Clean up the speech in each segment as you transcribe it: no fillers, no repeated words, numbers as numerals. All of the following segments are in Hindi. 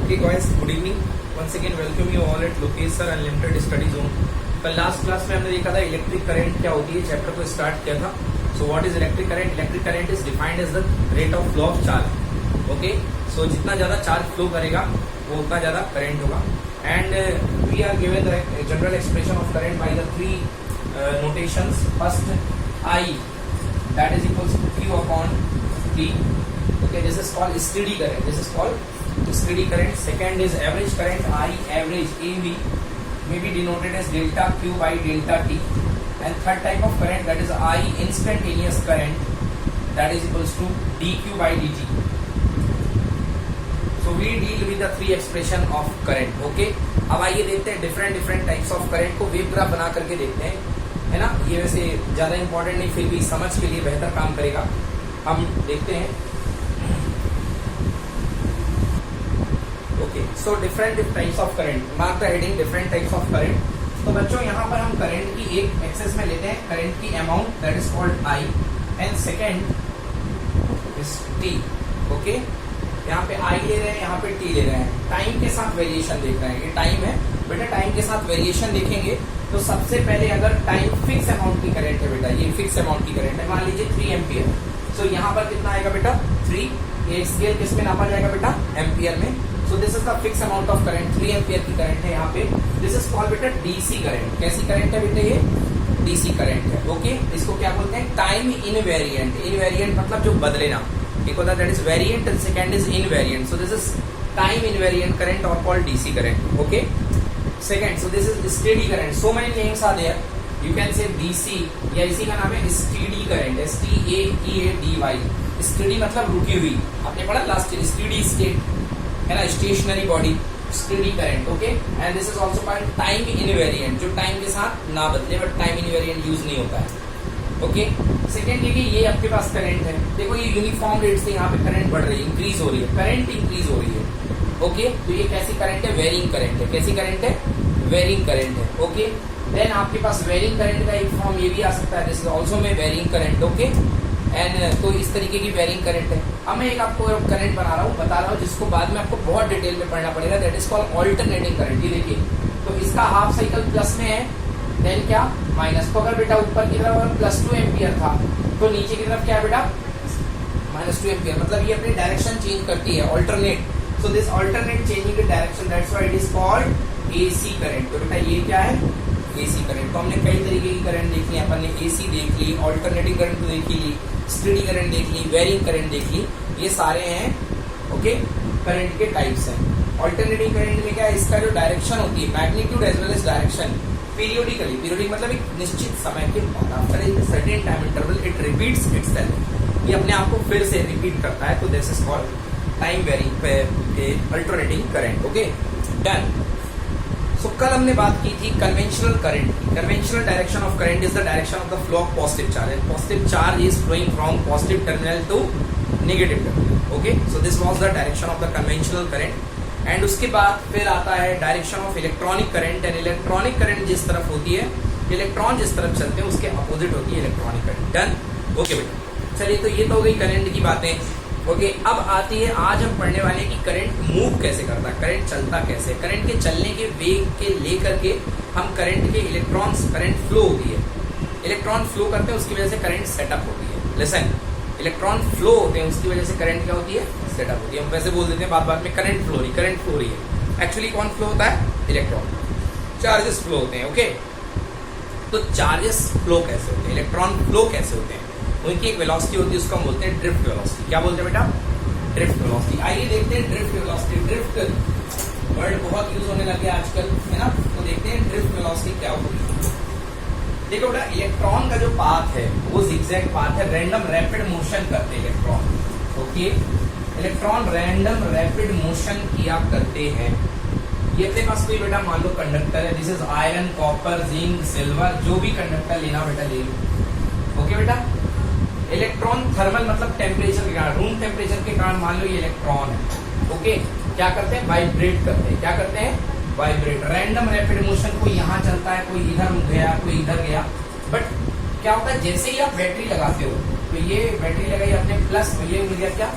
Okay guys, good evening. Once again welcome you all at Lokesh Sir Unlimited Study Zone. कल लास्ट क्लास में हमने देखा था इलेक्ट्रिक करंट क्या होती है, चैप्टर को स्टार्ट किया था. So what is electric current? Electric current is defined as the rate of flow of charge. Okay, so जितना ज्यादा चार्ज फ्लो करेगा वो उतना ज्यादा करंट होगा. And we are given the general expression of current by the three notations. First, I, that is equals to Q upon T. Okay, this is called steady current. This is called steady current. Second is average current. I, average, AV, may be denoted as delta Q by delta T. And third type of current, that is I, instantaneous current, that is equals to dQ by dt. So we deal with the three expression of current. Okay, अब आइए देखते हैं डिफरेंट टाइप्स ऑफ करंट को वेव ग्राफ बना करके देखते हैं, है ना. ये वैसे ज्यादा इंपॉर्टेंट नहीं, फिर भी समझ के लिए बेहतर काम करेगा. हम देखते हैं. Okay, so different types of current. Mark the heading different types of current. तो बच्चों यहाँ पर हम करंट की एक एक्सेस में लेते हैं करंट की amount, that is called I, and second is T. Okay, यहाँ पे आई ले रहे हैं, यहाँ पे टी ले रहे हैं. टाइम के साथ वेरिएशन देख रहे हैं. ये टाइम है बेटा, टाइम के साथ वेरिएशन देखेंगे तो सबसे पहले अगर टाइम फिक्स अमाउंट की करंट है बेटा, ये फिक्स अमाउंट की करंट है, मान लीजिए 3 एम्पियर. सो यहाँ पर कितना आएगा बेटा 3. ये स्केल किस में नापा जाएगा बेटा, एम्पियर में. सो this is the fix amount of current, 3 ampere की करंट है यहाँ पे. दिस इज कॉल्ड बेटा डीसी करंट. कैसी करंट है बेटा, ये डीसी करंट है. ओके, इसको क्या बोलते हैं, टाइम इनवेरिएंट. इनवेरिएंट मतलब जो बदले ना. एक होता है that is variant and second is invariant. So this is time invariant current और called DC current. Okay, second, so this is steady current. So many names are there, you can say DC, या इसी का नाम है स्टेडी करंट, STAEADY. स्टेडी मतलब रुकी हुई. आपने पढ़ा लास्ट ईयर, स्टेडी स्टेट है ना, stationary body, steady current. Okay, and this is also called time invariant, जो टाइम के साथ ना बदले, बट टाइम इनवेरिएंट यूज नहीं होता है. ओके, सेकेंड देखिए, ये आपके पास करंट है. देखो ये यूनिफॉर्म रेट से यहाँ पे करंट बढ़ रही है, इंक्रीज हो रही है, करंट इंक्रीज हो रही है. ओके, तो ये कैसी करंट है, वेरिंग करंट है. कैसी करंट है, वेरिंग करंट है. ओके, देन आपके पास वेरिंग करंट का एक फॉर्म ये भी आ सकता है, दिस इज आल्सो में वेरिंग करंट. ओके, एंड तो इस तरीके की वेरिंग करंट है. अब मैं एक आपको करंट बता रहा हूँ जिसको बाद में आपको बहुत डिटेल में पढ़ना पड़ेगा, that is called alternating current. ये देखिए, तो इसका हाफ साइकिल प्लस में है, देन क्या माइनस. तो अगर बेटा ऊपर की तरफ +2 एम्पियर था तो नीचे की तरफ क्या है बेटा, -2 एम्पियर. मतलब ये अपनी डायरेक्शन चेंज करती है, alternate. So this alternate changing the direction, that's why it is called AC current. तो बेटा ये क्या है, एसी करंट. तो हमने कई तरीके की करंट देखी है. अपन ने एसी देख ली, ऑल्टरनेटिंग करंट देख ली, स्टेडी करंट देख ली, वेरिंग करंट देख ली. ये सारे हैं ओके करंट के टाइप्स हैं. ऑल्टरनेटिंग करंट में क्या है, इसका जो डायरेक्शन होती है, magnitude as well as direction, periodically, periodic मतलब एक निश्चित समय के बाद, after a certain time interval it repeats itself. ये अपने आप को फिर से रिपीट करता है. तो this is called time varying alternating current. Okay, done. So कल हमने बात की थी कन्वेंशनल करंट की. Conventional direction of current is the direction of the flow of positive charge, and positive charge is flowing from positive terminal to negative terminal. Okay, so this was the direction of the conventional current. And उसके बाद फिर आता है direction of electronic current. And electronic current जिस तरफ होती है, इलेक्ट्रॉन जिस तरफ चलते हैं उसके अपोजिट होती है इलेक्ट्रॉनिक करंट. डन. ओके बेटा, चलिए, तो ये तो हो गई करंट की बातें. ओके, अब आती है, आज हम पढ़ने वाले हैं कि करंट मूव कैसे करता है, करंट चलता कैसे. करंट के चलने के वेग के लेकर के हम करंट के इलेक्ट्रॉन्स, करंट फ्लो होती है, इलेक्ट्रॉन फ्लो करते हैं, उसकी वजह से करंट सेटअप होती है. लिसन, इलेक्ट्रॉन फ्लो होते हैं, उसकी वजह से करंट क्या होती है, सेटअप होती है. हम वैसे बोल देते हैं बात में करंट फ्लो रही है. एक्चुअली कौन फ्लो होता है, इलेक्ट्रॉन. चार्जेस फ्लो होते हैं. ओके, तो चार्जेस फ्लो कैसे होते हैं, इलेक्ट्रॉन फ्लो कैसे होते हैं, उनकी एक वेलोसिटी होती है, उसको हम बोलते हैं ड्रिफ्ट वेलोसिटी. क्या बोलते हैं बेटा, ड्रिफ्ट वेलोसिटी. आइए देखते हैं ड्रिफ्ट वेलोसिटी. ड्रिफ्ट वर्ड बहुत यूज होने लगे आजकल, है ना. तो देखते हैं ड्रिफ्ट वेलोसिटी क्या होती है. देखो बेटा, इलेक्ट्रॉन का जो पाथ है वो जिगजैग पाथ है, रैंडम रैपिड मोशन करते हैं electron. Okay, electron random rapid motion किया करते हैं. ये अपने पास कोई बेटा मान लो कंडक्टर है, this is iron, copper, zinc, silver, जो भी कंडक्टर लेना बेटा ले लो. ओके बेटा, इलेक्ट्रॉन थर्मल मतलब टेम्परेचर के कारण, रूम टेम्परेचर के कारण मान लो ये इलेक्ट्रॉन है. ओके, क्या करते हैं, वाइब्रेट करते हैं. क्या करते हैं, वाइब्रेट. रैंडम रैपिड मोशन, कोई यहाँ चलता है, कोई इधर गया, कोई इधर गया. बट क्या होता है, जैसे ही आप बैटरी लगाते हो, तो ये बैटरी लगाई आपने प्लस, तो ये मिल गया क्या,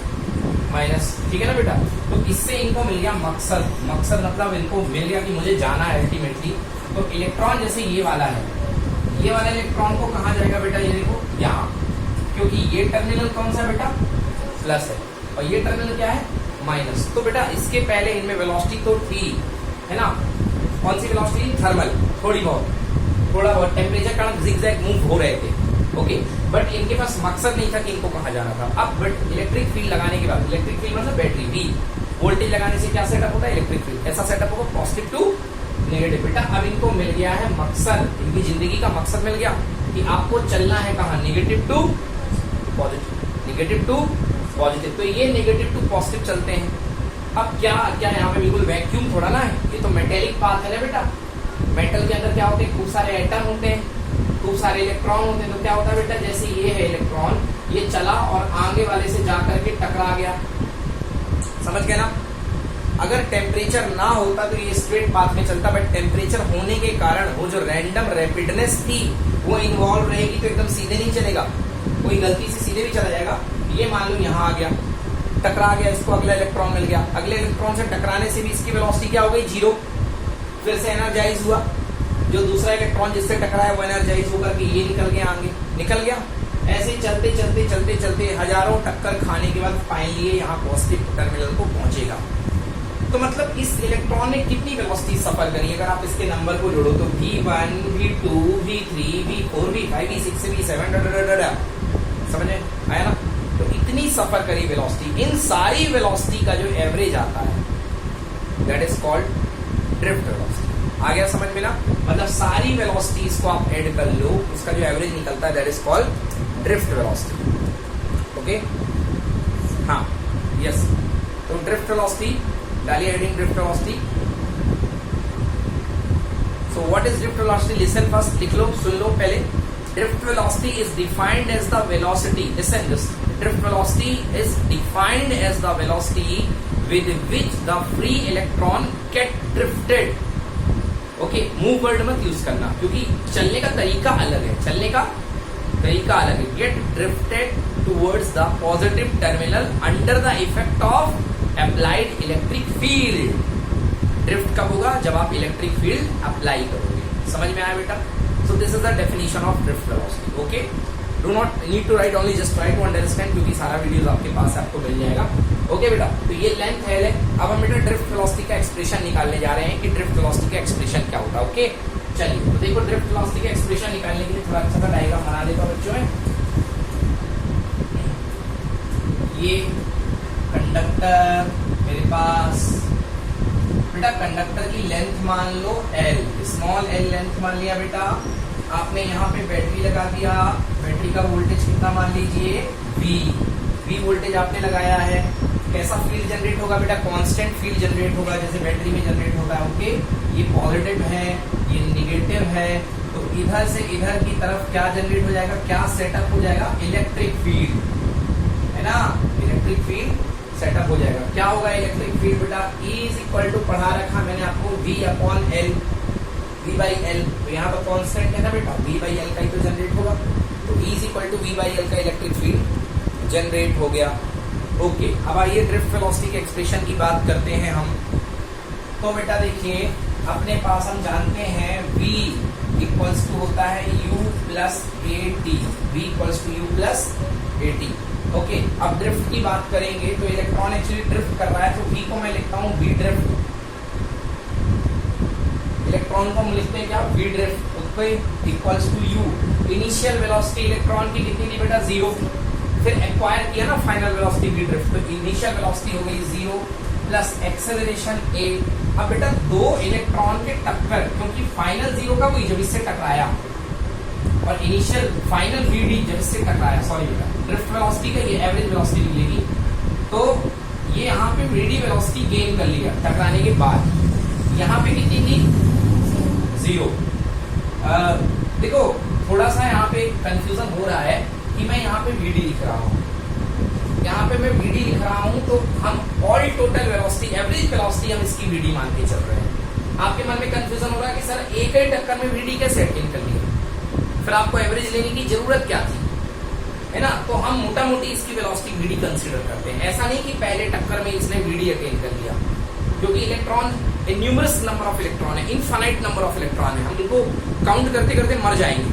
माइनस, ठीक है ना बेटा। तो इससे इनको मिल गया मकसद, मकसद मतलब इनको मिल गया कि मुझे जाना है अल्टीमेटली। तो इलेक्ट्रॉन जैसे ये वाला है, ये वाला इलेक्ट्रॉन को कहाँ जाएगा बेटा, ये देखो यहाँ, क्योंकि ये टर्मिनल कौन सा बेटा, प्लस है, और ये टर्मिनल क्या है, माइनस। तो बेटा इसके पहले इनमें वेलोसिटी तो थी, है ना, कौन सी वेलोसिटी, थर्मल, थोड़ी बहुत, थोड़ा बहुत टेम्परेचर कारण जिगजैग मूव हो रहे थे, ओके, बट इनके पास मकसद नहीं था कि इनको कहाँ जाना था। अब बट इलेक्ट्रिक फील्ड लगाने के बाद, इलेक्ट्रिक फील्ड मतलब बैटरी वी, वोल्टेज लगाने से क्या सेटअप होता है, इलेक्ट्रिक फील्ड, ऐसा सेटअप होगा पॉजिटिव टू नेगेटिव। बेटा अब इनको मिल गया है मकसद, इनकी जिंदगी का मकसद मिल गया कि आपको चलना है कहाँ, negative to positive, negative to positive. तो ये नेगेटिव टू पॉजिटिव चलते हैं। अब क्या क्या यहाँ पे बिल्कुल वैक्यूम थोड़ा ना है, ये तो मेटेलिक पाथ है ना बेटा। मेटल के अंदर क्या होते हैं, खूब सारे एटम होते हैं, खूब सारे इलेक्ट्रॉन होते हैं। तो क्या होता है बेटा, जैसे ये है इलेक्ट्रॉन, ये चला और आगे वाले से जाकर के टकरा गया, समझ गए ना। अगर टेम्परेचर ना होता तो ये स्ट्रेट पाथ में चलता, बट टेम्परेचर होने के कारण वो जो रैंडम रैपिडनेस थी वो इन्वॉल्व रहेगी, तो एकदम सीधे नहीं चलेगा, कोई गलती से सीधे भी चला जाएगा। ये मान लो यहाँ आ गया, टकरा गया, इसको अगला इलेक्ट्रॉन मिल गया, अगले इलेक्ट्रॉन से टकराने से भी इसकी वेलोसिटी क्या हो गई, जीरो, फिर से एनर्जाइज हुआ, जो दूसरा इलेक्ट्रॉन जिससे टकराया वो एनर्जाइज होकर के ये निकल गया, आगे निकल गया। ऐसे चलते चलते चलते चलते हजारों टक्कर खाने के बाद फाइनली ये यहाँ पॉजिटिव टर्मिनल को पहुंचेगा। तो मतलब इस इलेक्ट्रॉन ने कितनी वेलोसिटी सफर करी, अगर आप इसके नंबर को जोड़ो तो v1 v2 v3 v4 v5 v6 v7 समझ में आया ना। तो इतनी सफर करी वेलोसिटी, इन सारी वेलोसिटी का जो एवरेज आता है that is called drift velocity. आ गया समझ में ना, मतलब सारी वेलोसिटीज को आप ऐड कर लो, उसका जो एवरेज निकलता है that is called drift velocity, okay. हाँ यस, तो ड्रिफ्ट वेलोसिटी डालिए, heading drift velocity. So what is drift velocity, listen first, लिख लो, सुन लो पहले। Drift velocity is defined as the velocity, listen this, drift velocity is defined as the velocity with which the free electron get drifted, okay. Move word मत यूज करना क्योंकि चलने का तरीका अलग है, चलने का तरीका अलग है। Get drifted towards the positive terminal under the effect of applied electric field. Drift कब होगा, जब आप इलेक्ट्रिक फील्ड अप्लाई करोगे, समझ में आया बेटा। So this is the definition of drift velocity, okay. Do not need to write, only just try to understand, क्योंकि सारा वीडियोस आपके पास आपको मिल जाएगा, ओके बेटा। तो ये लेंथ है। अब हम बेटा ड्रिफ्ट वेलोसिटी का एक्सप्रेशन निकालने जा रहे हैं कि ड्रिफ्ट वेलोसिटी का एक्सप्रेशन क्या होता है, ओके। चलिए तो देखो, ड्रिफ्ट वेलोसिटी का एक्सप्रेशन निकालने के लिए थोड़ा अच्छा सा डायग्राम बना देता हूं बच्चों में। ये कंडक्टर मेरे पास, बेटा कंडक्टर की लेंथ मान लो L, स्मॉल l लेंथ मान लिया बेटा। आपने यहाँ पे बैटरी लगा दिया, बैटरी का वोल्टेज कितना मान लीजिए, V वोल्टेज आपने लगाया है। कैसा फील्ड जनरेट होगा बेटा, कांस्टेंट फील्ड जनरेट होगा, जैसे बैटरी में जनरेट होता है, ओके। ये पॉजिटिव है, ये निगेटिव है, तो इधर से इधर की तरफ क्या जनरेट हो जाएगा, क्या सेटअप हो जाएगा, इलेक्ट्रिक फील्ड, है ना, इलेक्ट्रिक फील्ड सेटअप हो जाएगा। क्या होगा इलेक्ट्रिक फील्ड बेटा, E इज इक्वल टू पढ़ा रखा मैंने आपको, V upon L, V by L, तो यहाँ पर कांस्टेंट है ना बेटा, V बाई L का ही तो जनरेट होगा, तो E is equal to V by L का इलेक्ट्रिक फील्ड जनरेट हो गया, ओके। अब आइए ड्रिफ्ट वेलोसिटी के एक्सप्रेशन की बात करते हैं हम। तो बेटा देखिए, अपने पास हम जानते हैं V इक्वल्स टू होता है U plus AT, V equals to U plus AT, okay. अब ड्रिफ्ट की बात करेंगे तो इलेक्ट्रॉन एक्चुअली ड्रिफ्ट कर रहा है, तो V को मैं लिखता हूँ V ड्रिफ्ट, इलेक्ट्रॉन को हम लिखते हैं क्या, V drift, okay, equals to U। Initial velocity electron की कितनी थी बेटा, 0, फिर एक्वायर किया ना फाइनल वेलोसिटी V ड्रिफ्ट, तो इनिशियल वेलोसिटी हो गई 0 प्लस एक्सेलरेशन a। अब बेटा दो इलेक्ट्रॉन के टक्कर, क्योंकि फाइनल 0 का वही जब इससे टकराया, और इनिशियल फाइनल vd जब इससे टकराया, सॉरी बेटा, ड्रिफ्ट वेलोसिटी का ये एवरेज वेलोसिटी मिलेगी। तो ये यहाँ पे vd वेलोसिटी गेन कर लिया टकराने के बाद, यहाँ पे कितनी थी, 0। देखो थोड़ा सा यहाँ पे कंफ्यूजन हो रहा है कि मैं यहाँ पे vd लिख रहा हूँ, यहाँ पे मैं vd लिख रहा हूँ, तो हम all total velocity, average velocity हम इसकी vd मान के चल रहे हैं। आपके मन में कंफ्यूजन हो रहा है कि सर एक ही टक्कर में vd कैसे अटेन कर लिया, फिर आपको एवरेज लेने की जरूरत क्या थी। है ना। तो हम मोटा मोटी इसकी वेलोसिटी वीडी कंसीडर करते हैं। ऐसा नहीं कि पहले टक्कर में इसने वीडी अटेन कर लिया, क्योंकि electron numerous number of electron है, इनफाइनाइट नंबर ऑफ इलेक्ट्रॉन है, हम इनको काउंट करते करते मर जाएंगे,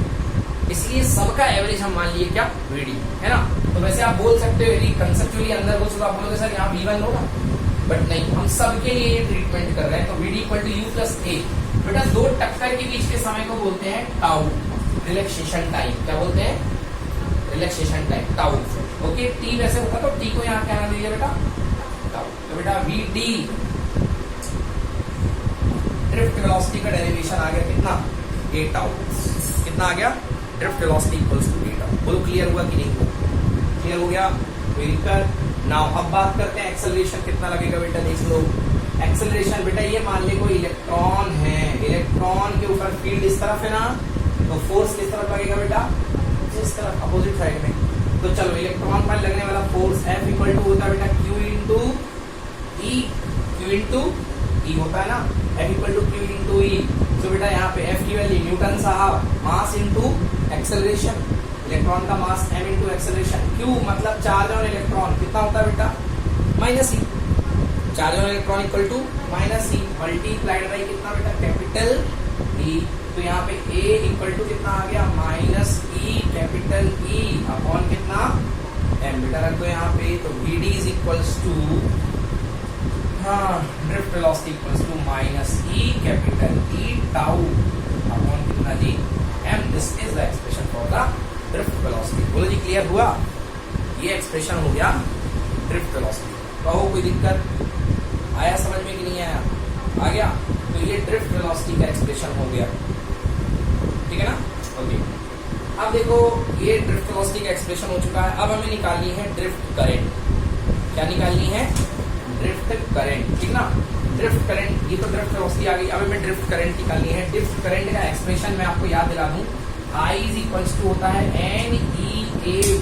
इसलिए सबका एवरेज हम मान लिए क्या वीडी, है ना। तो वैसे आप बोल सकते हो यदि कंसेप्चुअली अंदर बोल सकते आप बोलोगे सर यहाँ V1 होगा, बट नहीं, हम सबके लिए ये ट्रीटमेंट कर रहे हैं। तो VD equal to u plus a. बेटा दो टक्कर के बीच के समय को बोलते हैं टाउ, रिलैक्सेशन टाइम। क्या बोलते हैं? Relaxation time, tau. Okay, T वैसे होता तो टी को यहाँ क्या नाम दीजिए बेटा? टाउ। तो बेटा वी डी ड्रिफ्ट वेलोसिटी का डेरिवेशन आ गया कितना? A tau. कितना आ गया? Drift velocity equals to a tau. बोलो क्लियर हुआ कि नहीं हुआ? क्लियर हो गया? Very good. नाउ अब बात करते हैं एक्सेलरेशन कितना लगेगा बेटा, देख लो। एक्सेलरेशन बेटा ये मान ले कोई इलेक्ट्रॉन है, इलेक्ट्रॉन के ऊपर फील्ड इस तरफ है ना, तो फोर्स किस तरफ लगेगा बेटा? इस तरफ, अपोजिट साइड में। तो चलो इलेक्ट्रॉन पर लगने वाला फोर्स F इक्वल टू होता है बेटा Q into e, Q into e होता है ना, F equal to Q into e. तो बेटा यहाँ पे F की वैल्यू न्यूटन साहब, मास इंटू एक्सेलरेशन, इलेक्ट्रॉन का mass m into acceleration. Q मतलब चार्ज ऑन इलेक्ट्रॉन कितना होता है बेटा? Minus e. Charge on electron equal to minus e multiplied by कितना बेटा? Capital E। तो यहाँ पे A इक्वल टू कितना आ गया? Minus e capital E upon कितना? m। बेटा रख दो यहाँ पे। तो Vd इज इक्वल्स टू, हाँ, drift velocity equals to minus e capital E tau upon कितना जी? m। This is the expression for the drift velocity. बोलो जी क्लियर हुआ? ये एक्सप्रेशन हो गया ड्रिफ्ट वेलोसिटी। कहो कोई दिक्कत आया समझ में कि नहीं आया? आ गया? तो ये ड्रिफ्ट वेलोसिटी का एक्सप्रेशन हो गया, ठीक है ना। ओके, अब देखो ये ड्रिफ्ट वेलोसिटी का एक्सप्रेशन हो चुका है। अब हमें निकालनी है ड्रिफ्ट करंट। क्या निकालनी है? ड्रिफ्ट करंट, ठीक ना। ड्रिफ्ट करंट, ये तो ड्रिफ्ट वेलोसिटी आ गई। अब हमें ड्रिफ्ट करंट निकालनी है। ड्रिफ्ट करंट का एक्सप्रेशन मैं आपको याद दिला दूं, I इज इक्वल्स टू होता है NEAVT,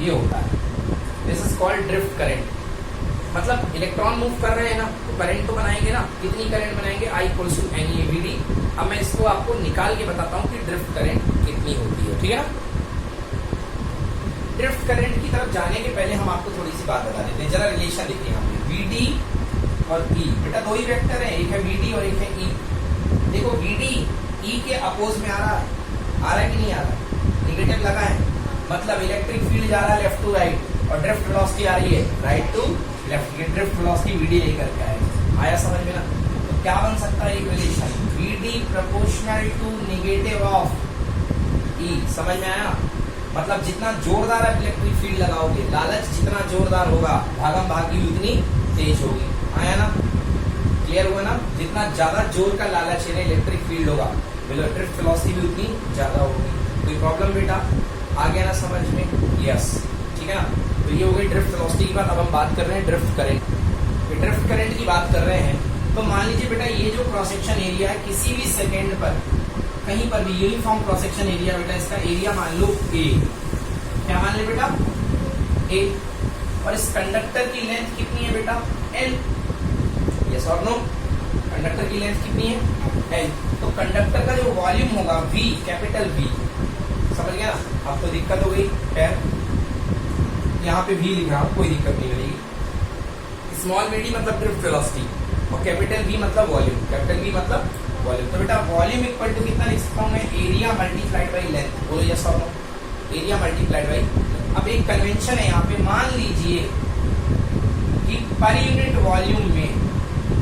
ये होता है। This is called drift current. मतलब इलेक्ट्रॉन मूव कर रहे हैं ना, तो करंट तो बनाएंगे ना। कितनी करंट बनाएंगे? I equals to NEAVT। अब मैं इसको आपको निकाल के बताता हूँ कि ड्रिफ्ट करंट कितनी होती है, ठीक है ना। ड्रिफ्ट करंट की तरफ जाने के पहले हम आपको थोड़ी सी बात बता देते हैं। जरा रिलेशन देखिए यहाँ पे, VD और E। बेटा दो ही वेक्टर है, एक है VD और एक है E। देखो VD E के अपोज में आ रहा है कि नहीं आ रहा? निगेटिव लगा है, मतलब इलेक्ट्रिक फील्ड जा रहा है लेफ्ट टू राइट, और ड्रिफ्ट वेलोसिटी आ रही है राइट टू लेफ्ट। ये ड्रिफ्ट वेलोसिटी VD लेकर के आया समझ में ना। तो क्या बन सकता है एक relation? VD proportional to negative of E। समझ में आया? मतलब जितना जोरदार आप इलेक्ट्रिक फील्ड लगाओगे, लालच जितना जोरदार होगा, भागम भागी उतनी तेज होगी। आया ना? क्लियर हुआ ना? जितना ज्यादा जोर का लालच है इलेक्ट्रिक फील्ड होगा, ड्रिफ्ट वेलोसिटी भी उतनी ज्यादा होगी। कोई प्रॉब्लम बेटा? आ गया ना समझ में? यस, ठीक है ना। तो ये हो गई ड्रिफ्ट वेलोसिटी की बात। अब हम बात कर रहे हैं ड्रिफ्ट करंट। ड्रिफ्ट करंट की बात कर रहे हैं तो मान लीजिए बेटा ये जो क्रॉस सेक्शन एरिया है, किसी भी सेकेंड पर कहीं पर भी यूनिफॉर्म क्रॉस सेक्शन एरिया बेटा, इसका एरिया मान लो A। क्या मान ले बेटा? A। और इस कंडक्टर की लेंथ कितनी है बेटा? L। यस और नो? कंडक्टर की लेंथ कितनी है? L। तो कंडक्टर का जो वॉल्यूम होगा V, कैपिटल V, समझ गया ना। अब तो दिक्कत हो गई, खैर यहाँ पे V लिख रहा हूँ, कोई दिक्कत नहीं बनेगी। स्मॉल VD मतलब ड्रिफ्ट वेलोसिटी और कैपिटल V मतलब वॉल्यूम, कैपिटल V मतलब वॉल्यूम। तो बेटा वॉल्यूम इक्वल टू कितना लिख सकता हूँ मैं? Area multiplied by length. बोलो यस और नो? Area multiplied by. अब एक कन्वेंशन है यहाँ पे, मान लीजिए कि पर यूनिट वॉल्यूम में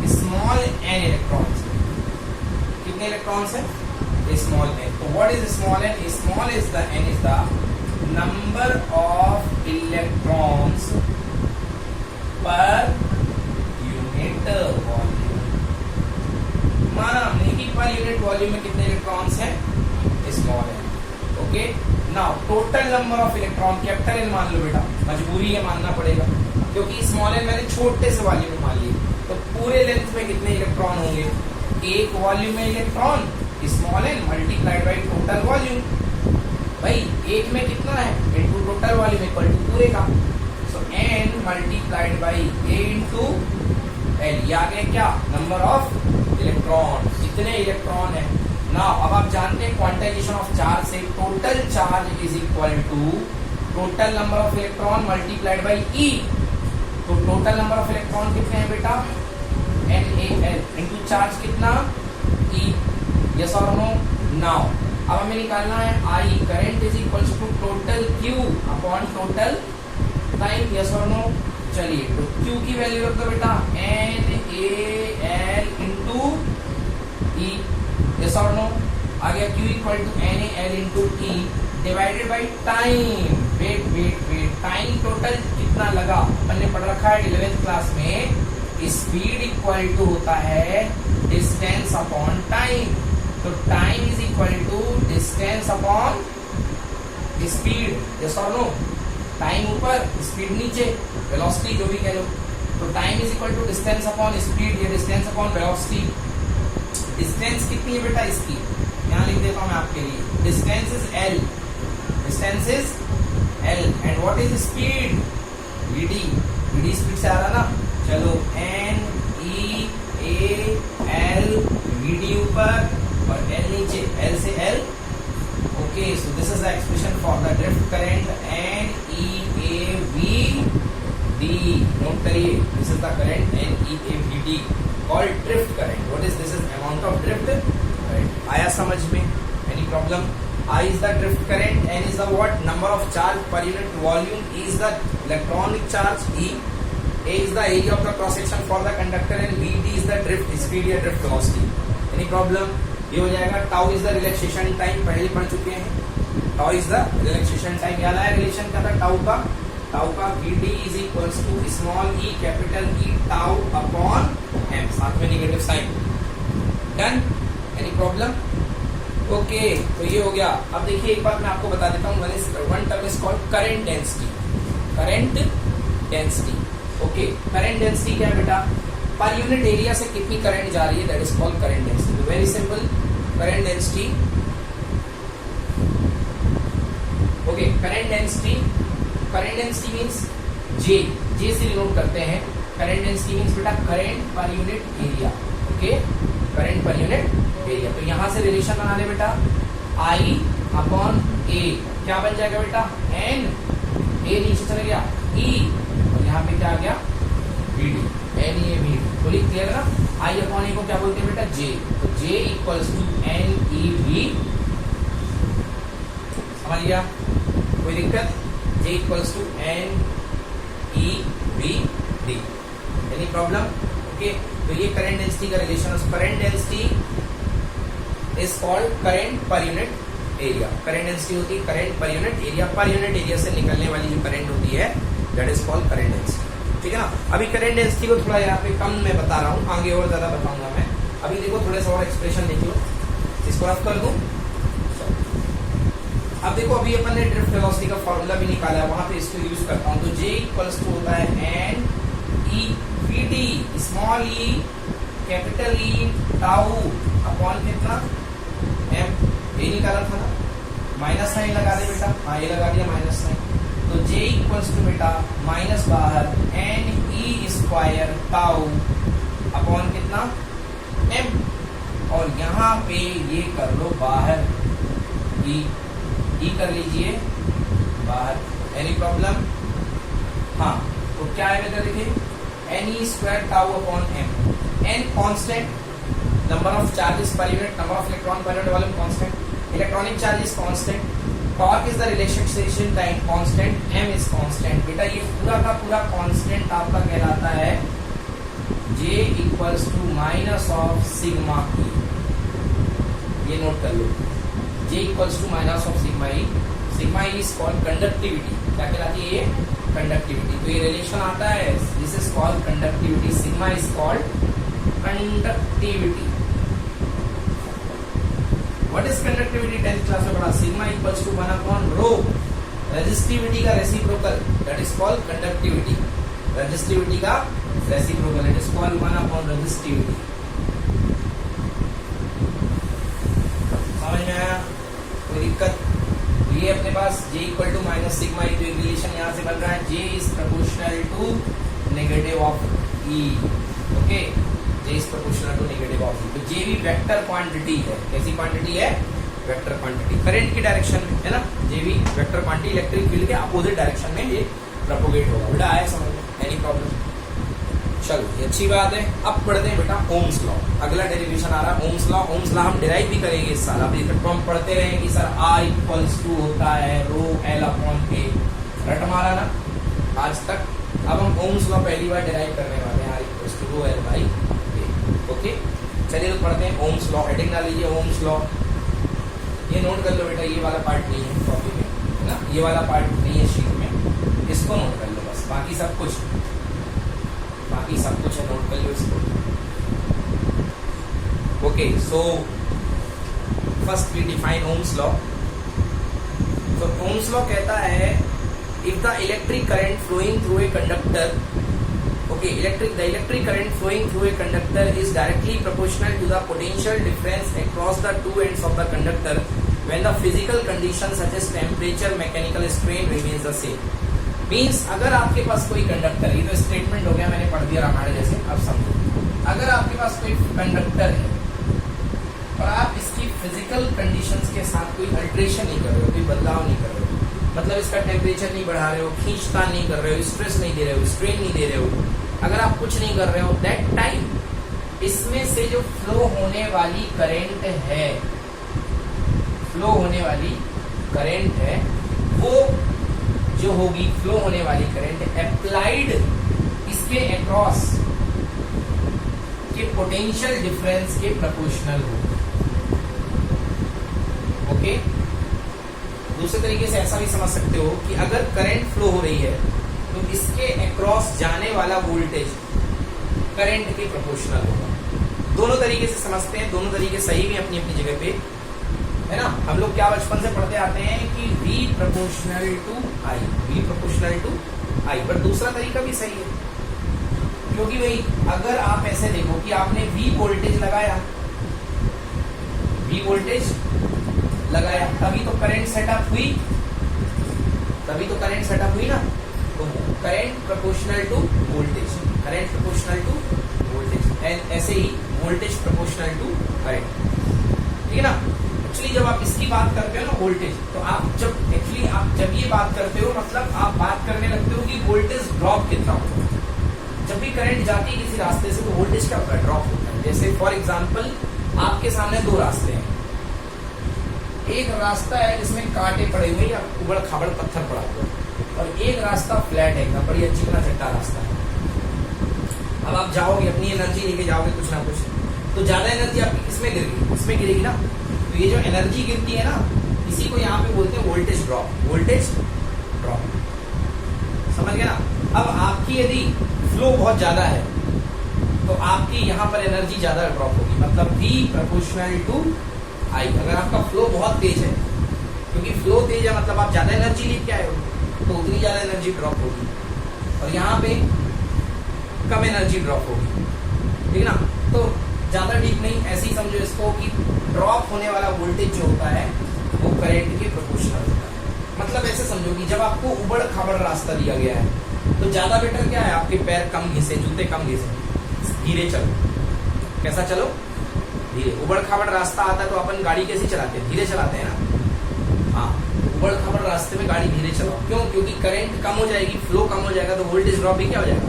स्मॉल n इलेक्ट्रॉन्स, कितने इलेक्ट्रॉन्स हैं? Small n। तो what is small n? Small is the n is the number of electrons per unit volume. माना हमने कि पर यूनिट वॉल्यूम में कितने इलेक्ट्रॉन्स हैं? Small n। Okay, now total number of electron capital N मान लो बेटा, मजबूरी है मानना पड़ेगा, क्योंकि स्मॉल n मैंने छोटे से वॉल्यूम में मान लिया। तो पूरे लेंथ में कितने इलेक्ट्रॉन होंगे? एक वॉल्यूम में electron small n multiplied by total volume. भाई एक में कितना है? Into total volume equal to पूरे का। So n multiplied by a into L। ये आ गया क्या? Number of electron. कितने इलेक्ट्रॉन है? नाउ अब आप जानते हैं क्वांटाइजेशन ऑफ चार्ज से total charge is equal to total number of electron multiplied by e. तो टोटल नंबर ऑफ इलेक्ट्रॉन कितने हैं बेटा, NaL इंटू चार्ज कितना, E। यस और नो। नाउ अब हमें निकालना है I, current is equal to total Q upon total time. Yes और नो। चलिए तो Q की वैल्यू रख दो बेटा, NaL इंटू E। यस और नो। आ गया Q equal to NaL into E divided by time. Wait time total कितना लगा, अपन ने पढ़ रखा है 11th क्लास में, स्पीड इक्वल टू होता है डिस्टेंस अपॉन टाइम। तो time is equal to distance upon speed. Yes और नो। टाइम ऊपर स्पीड नीचे, वेलोसिटी जो भी कह लो। तो time is equal to distance upon speed या डिस्टेंस अपॉन वेलोसिटी। डिस्टेंस कितनी है बेटा इसकी, यहाँ लिख देता हूं मैं आपके लिए। Distance is L, distance is L and what is speed, Vd। Vd speed से आ रहा ना। चलो NeAL, Vd ऊपर और L नीचे, L से L। Okay, so this is the expression for the drift current NeAVD। Note करिए, this is the current NeAVD called drift current. What is this, is amount of drift current. आया समझ में, any problem? I is the drift current, N is the what, number of charge per unit volume, E is the electronic charge, E, A is the area of the cross section for the conductor and Vd is the drift speed या drift velocity। Any problem? ये हो जाएगा। tau is the relaxation time, पहले पढ़ चुके हैं। tau is the relaxation time, याद आया रिलेशन क्या था tau का? tau का Vd is equals to small e capital E tau upon m, साथ में negative sign. Done? Any problem? Okay, तो ये हो गया। अब देखिए एक बात मैं आपको बता देता हूँ, one term is called current density. Current density, okay. Current density क्या है बेटा, पर यूनिट एरिया से कितनी करंट जा रही है, that is called current density. Very simple, current density, okay. Current density means J से डिनोट करते हैं। करंट डेंसिटी मींस बेटा current per unit area, okay, current per unit area. तो यहां से रिलेशन बना ले बेटा, I अपॉन A क्या बन जाएगा बेटा, N, A नीचे चला गया E और यहाँ पे क्या आ गया, Vd, NeAVD। थोड़ी क्लियर ना। I अपॉन A को क्या बोलते हैं बेटा, J। तो J इक्वल्स टू NeV। समझ गया, कोई दिक्कत? J equals to NeVD। Any problem? Okay, तो ये करंट डेंसिटी का रिलेशन है। Current density is called current per unit area. Current density होती है current per unit area. Per unit area से निकलने वाली जो करंट होती है that is called current density. ठीक है ना। अभी करंट डेंसिटी को थोड़ा यहाँ पे कम मैं बता रहा हूँ, आगे और ज्यादा बताऊंगा मैं। अभी देखो थोड़े सा और एक्सप्रेशन लिख लो, इसको रफ कर दूं। अब देखो अभी अपन ने ड्रिफ्ट वेलोसिटी का फॉर्मूला भी निकाला है, वहां पे इसको यूज करता हूँ। तो J इक्वल्स टू होता है NeVD, small e capital E tau upon कितना, M। ये निकाला था ना, माइनस साइन लगा दे बेटा। हाँ, ये लगा दिया माइनस साइन। तो J इक्वल्स टू बेटा माइनस बाहर NE स्क्वायर टाउ अपॉन कितना, M। और यहाँ पे ये कर लो बाहर E कर लीजिए बाहर। Any problem? हाँ, तो क्या है बेटा, देखिए NE square tau upon M। N constant, number of charges per unit, number of electron per unit volume constant, electronic charges constant, torque is the relaxation time constant, M is constant. बेटा ये पूरा का पूरा कांस्टेंट आपका कहलाता है J equals to minus of sigma E। ये नोट कर लो, J equals to minus of sigma E। Sigma E is called conductivity. क्या कहलाती है ये, कंडक्टिविटी। तो ये रिलेशन आता है, this is called conductivity. Sigma is called conductivity. What is conductivity, 10th class में पढ़ा। Sigma equals to 1 upon rho, resistivity का reciprocal, that is called conductivity. Resistivity का reciprocal, it is called 1 upon resistivity. समझ में आया, कोई दिक्कत? ये अपने पास J equal to minus sigma E, तो एक रिलेशन यहाँ से बन रहा है, J is proportional to negative of E। Okay, J is proportional to negative of E। तो J जे भी वेक्टर क्वांटिटी है। कैसी क्वांटिटी है? Vector quantity. करंट की डायरेक्शन में है ना, जे भी वेक्टर क्वांटिटी इलेक्ट्रिक फील्ड के अपोजिट डायरेक्शन में ये प्रोपोगेट होगा। बेटा आया समझ में? Any problem? चलो ये अच्छी बात है। अब पढ़ते हैं बेटा ओम्स लॉ। अगला डेरिवेशन आ रहा है ओम्स लॉ। ओम्स लॉ हम डिराइव भी करेंगे इस साल। अभी तक तो हम पढ़ते रहे कि सर I इक्वल्स टू होता है रो एल अपॉन ए, रट मारा ना आज तक। अब हम ओम्स लॉ पहली बार डिराइव करने वाले हैं, R equals to rho L by A. Okay चलिए तो पढ़ते हैं ओम्स लॉ। हेडिंग डाल लीजिए ओम्स लॉ। ये नोट कर लो बेटा, ये वाला पार्ट नहीं है कॉपी में, है ना, ये वाला पार्ट नहीं है शीट में, इसको नोट कर लो बस। बाकी सब कुछ है, नोट कर लो इसको। Okay so first we define Ohm's law. तो ओम्स लॉ कहता है if the electric current flowing through a conductor, okay, the electric current flowing through a conductor is directly proportional to the potential difference across the two ends of the conductor when the physical conditions such as temperature, mechanical strain remains the same. Means अगर आपके पास कोई कंडक्टर, ये तो स्टेटमेंट हो गया, मैंने पढ़ दिया रामायण जैसे, अब समझो। अगर आपके पास कोई कंडक्टर है और आप इसकी फिजिकल कंडीशंस के साथ कोई अल्ट्रेशन नहीं कर रहे हो, कोई बदलाव नहीं कर रहे हो, मतलब इसका टेम्परेचर नहीं बढ़ा रहे हो, खींचतान नहीं कर रहे हो, स्ट्रेस नहीं दे रहे हो, स्ट्रेन नहीं दे रहे हो, अगर आप कुछ नहीं कर रहे हो, दैट टाइम इसमें से जो फ्लो होने वाली करंट है, फ्लो होने वाली करंट है, वो जो होगी फ्लो होने वाली करंट अप्लाइड इसके अक्रॉस के पोटेंशियल डिफरेंस के प्रोपोर्शनल होगी। ओके दूसरे तरीके से ऐसा भी समझ सकते हो कि अगर करंट फ्लो हो रही है तो इसके अक्रॉस जाने वाला वोल्टेज करंट के प्रोपोर्शनल होगा। दोनों तरीके से समझते हैं, दोनों तरीके सही भी अपनी अपनी जगह पे, है ना। हम लोग क्या बचपन से पढ़ते आते हैं कि V proportional to I, V proportional to I, पर दूसरा तरीका भी सही है, क्योंकि भाई अगर आप ऐसे देखो कि आपने V वोल्टेज लगाया, V वोल्टेज लगाया, तभी तो करंट सेटअप हुई, तभी तो करंट सेटअप हुई ना। तो current proportional to voltage, current proportional to voltage, and ऐसे ही वोल्टेज प्रोपोर्शनल टू करंट, ठीक है ना। एक्चुअली जब आप इसकी बात करते हो ना वोल्टेज, तो आप जब ये बात करते हो, मतलब आप बात करने लगते हो कि वोल्टेज ड्रॉप कितना होगा। जब भी करंट जाती है किसी रास्ते से तो वोल्टेज क्या होता है? ड्रॉप होता है। जैसे फॉर एग्जाम्पल आपके सामने दो रास्ते हैं, एक रास्ता है जिसमें कांटे पड़े हुए या उबड़ खाबड़ पत्थर पड़ा हुआ है, और एक रास्ता फ्लैट है, एकदम बढ़िया चिकना चट्टा रास्ता है। अब आप जाओगे, अपनी एनर्जी लेके जाओगे कुछ ना कुछ, तो ज्यादा एनर्जी आपकी किसमें गिरेगी? इसमें गिरेगी ना। तो ये जो एनर्जी गिरती है ना, इसी को यहाँ पे बोलते हैं वोल्टेज ड्रॉप, वोल्टेज ड्रॉप, समझ गया ना। अब आपकी यदि फ्लो बहुत ज्यादा है तो आपकी यहाँ पर एनर्जी ज्यादा ड्रॉप होगी, मतलब V प्रोपोर्शनल टू I। अगर आपका फ्लो बहुत तेज है, क्योंकि फ्लो तेज है मतलब आप ज्यादा एनर्जी लेके आए हो, तो उतनी ज्यादा एनर्जी ड्रॉप होगी, और यहाँ पे कम एनर्जी ड्रॉप होगी, ठीक है ना। तो ज्यादा डीप नहीं, ऐसे ही समझो इसको कि ड्रॉप होने वाला वोल्टेज जो होता है वो करंट के प्रोपोर्शनल होता है। मतलब ऐसे समझो कि जब आपको उबड़ खाबड़ रास्ता दिया गया है, तो ज्यादा बेटर क्या है? आपके पैर कम घिसे, जूते कम घिसे, धीरे चलो। कैसा चलो? धीरे। उबड़ खाबड़ रास्ता आता है तो अपन गाड़ी कैसी चलाते हैं? धीरे चलाते हैं ना। हाँ, उबड़ खाबड़ रास्ते में गाड़ी धीरे चलाओ। क्यों? क्योंकि करंट कम हो जाएगी, फ्लो कम हो जाएगा, तो वोल्टेज ड्रॉप भी क्या हो जाएगा?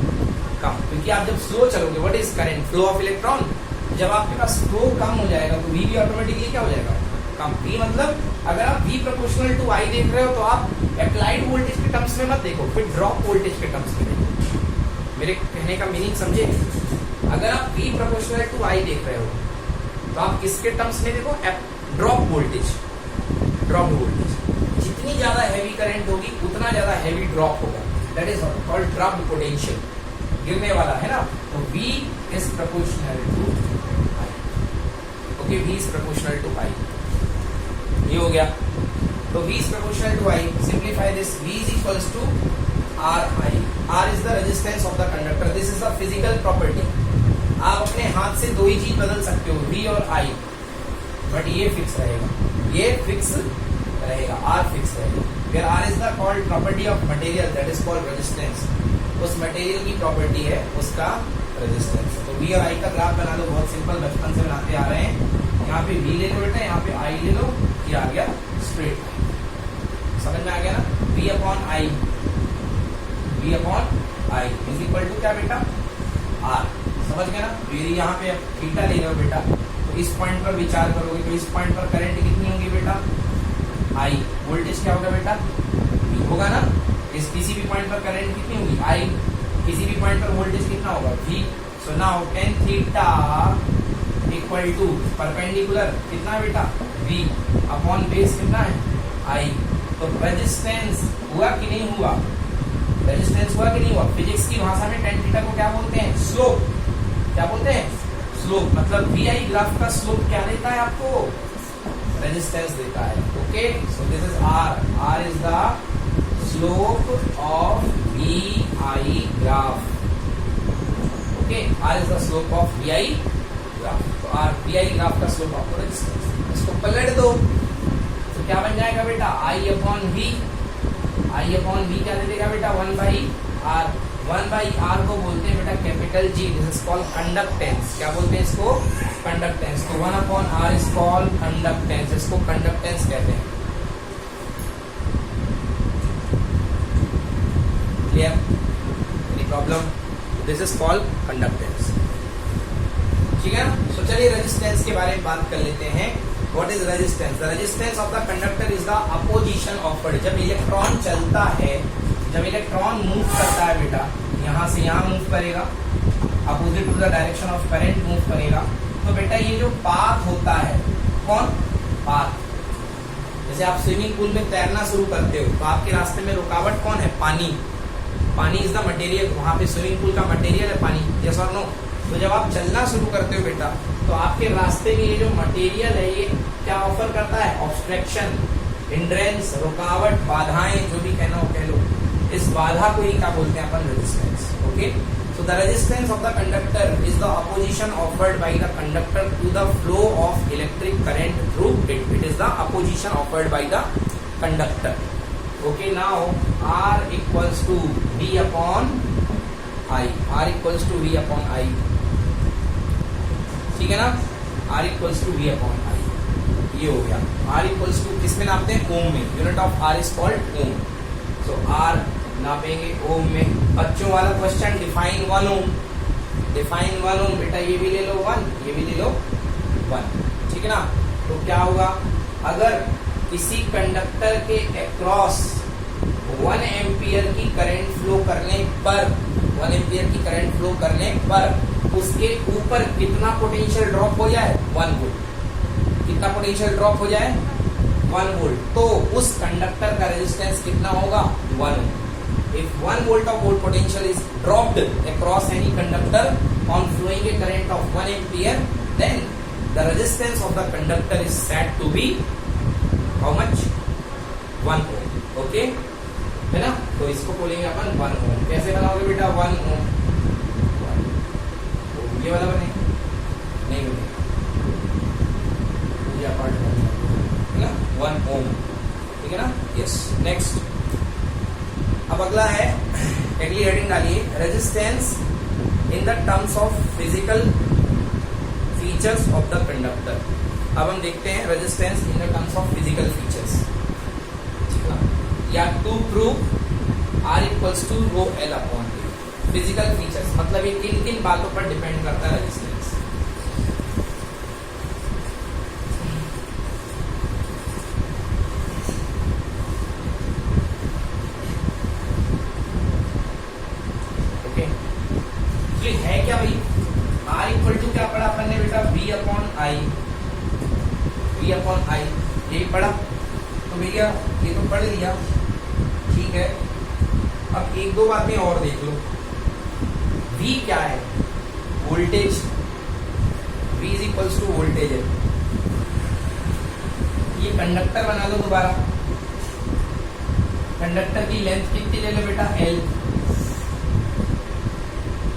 कम। क्योंकि आप जब स्लो चलोगे, what is current? Flow of electron. जब आपके पास फ्लो कम हो जाएगा तो V भी ऑटोमेटिकली क्या हो जाएगा? कम। V मतलब अगर आप V प्रोपोर्शनल टू I देख रहे हो तो आप अप्लाइड वोल्टेज के टर्म्स में मत देखो, फिर ड्रॉप वोल्टेज के टर्म्स में देखो। मेरे कहने का मीनिंग समझे? अगर आप V प्रोपोर्शनल टू I देख रहे हो तो आप किसके टर्म्स में देखो? Drop voltage, drop voltage. जितनी ज्यादा हैवी करंट होगी उतना ज्यादा हैवी ड्रॉप होगा, that is called drop potential, गिरने वाला है ना। तो V is proportional to I। Okay, V is proportional to I, ये हो गया। तो V is proportional to I. Simplify this. V is equals to Ri. R is the resistance of the conductor. This is the physical property. आप अपने हाथ से दो ही चीज बदल सकते हो, V और I, बट ये फिक्स रहेगा, ये फिक्स रहेगा, R फिक्स रहेगा। फिर R is the called property of material, that is called resistance. उस मटेरियल की प्रॉपर्टी है उसका रेजिस्टेंस। तो वी और आई का ग्राफ बना लो, बहुत सिंपल, बचपन से बनाते आ रहे हैं। यहाँ पे वी ले लो बेटा, यहाँ पे आई ले लो, ये आ गया स्ट्रेट लाइन। समझ में आ गया ना? V upon I, V upon I is equal to क्या बेटा? आर। समझ गए ना? मेरी यहाँ पे थीटा ले रहे हो बेटा, तो इस पॉइंट पर विचार करोगे तो इस पॉइंट पर करंट कितनी होगी बेटा? आई। वोल्टेज क्या होगा बेटा? वी होगा ना? इस किसी भी पॉइंट पर करंट कितनी होगी? आई। किसी भी पॉइंट पर वोल्टेज कितना होगा? V. So now tan theta equal to perpendicular कितना बेटा? वी अपॉन बेस कितना है? आई। तो रेजिस्टेंस हुआ कि नहीं हुआ? रेजिस्टेंस हुआ कि नहीं हुआ? फिजिक्स की भाषा में टेन थीटा को क्या बोलते हैं? स्लोप। क्या बोलते हैं? स्लोप। मतलब वी आई ग्राफ का स्लोप क्या देता है आपको? रेजिस्टेंस देता है। Okay, so this is R. R is the slope of V I graph. Okay, R is the slope of V I graph. तो आर वी आई ग्राफ का स्लोप आपको रेजिस्टेंस। इसको पलट दो तो क्या बन जाएगा बेटा? I upon V. I upon V क्या दे देगा बेटा? 1 बाई आर। 1 बाई आर को बोलते हैं बेटा capital G, this is called conductance. क्या बोलते हैं इसको? कंडक्टेंस। तो 1 upon R is called conductance. इसको कंडक्टेंस कहते हैं। Clear? Any problem? This is called conductance. ठीक है ना? तो चलिए रेजिस्टेंस के बारे में बात कर लेते हैं। What is resistance? The resistance of the conductor is the opposition offered. जब इलेक्ट्रॉन चलता है, जब इलेक्ट्रॉन मूव करता है बेटा, यहाँ से यहाँ मूव करेगा, opposite to the direction of current move करेगा, तो बेटा ये जो पाथ होता है, कौन? पाथ। जैसे आप स्विमिंग पूल में तैरना शुरू करते हो तो आपके रास्ते में रुकावट कौन है? पानी। पानी इज द मटेरियल। वहां पे स्विमिंग पूल का मटेरियल है पानी। यस और नो? तो जब आप चलना शुरू करते हो बेटा, तो आपके रास्ते में ये जो मटेरियल है ये क्या ऑफर करता है? ऑब्स्ट्रक्शन, हिंड्रेंस, रुकावट, बाधाएं, जो भी कहना हो कह लो। इस बाधा को ही क्या बोलते हैं अपन? Resistance. Okay, so the resistance of the conductor is the opposition offered by the conductor to the flow of electric current through it. It is the opposition offered by the conductor. Okay, now R equals to V upon I. R equals to V upon I. ठीक है ना? R equals to V upon I, ये हो गया। R इक्वल्स टू किसमें नापते हैं? ओम में। Unit of R is called ohm. सो R नापेंगे ओम में। बच्चों वाला question, define 1 ohm. Define 1 ohm बेटा, ये भी ले लो 1, ये भी ले लो 1। ठीक है ना? तो क्या होगा? अगर किसी कंडक्टर के अक्रॉस 1 एम्पियर की करंट फ्लो करने पर, 1 एम्पियर की करंट फ्लो करने पर उसके ऊपर कितना पोटेंशियल ड्रॉप हो जाए? 1 वोल्ट। कितना पोटेंशियल ड्रॉप हो जाए? 1 वोल्ट। तो उस कंडक्टर का रेजिस्टेंस कितना होगा? 1 ohm. If 1 volt of volt potential is dropped across any conductor on flowing a current of 1 ampere, then the resistance of the conductor is said to be how much? 1 ohm. Okay, है ना? तो इसको बोलेंगे अपन 1 ओम। कैसे बनाओगे बेटा? 1 ओम। ये वाला बने? नहीं बने, ये पार्ट है ना? 1 ओम। ठीक है ना? यस। नेक्स्ट, अब अगला है, अगली हेडिंग डालिए, resistance in the terms of physical features of the conductor. अब हम देखते हैं resistance in the terms of physical features. ठीक है? या to prove R equals to rho L upon A. Physical features मतलब ये किन किन बातों पर डिपेंड करता है रेजिस्टेंस? ओके, तो है क्या भाई? आर इक्वल टू क्या पढ़ा अपन ने बेटा? V upon I. V upon I यही पढ़ा। तो भैया ये तो पढ़ लिया, ठीक है। अब एक दो बातें और देख लो। V क्या है? Voltage. V is equals to voltage है। ये कंडक्टर बना लो दोबारा। कंडक्टर की लेंथ कितनी ले लो बेटा? L।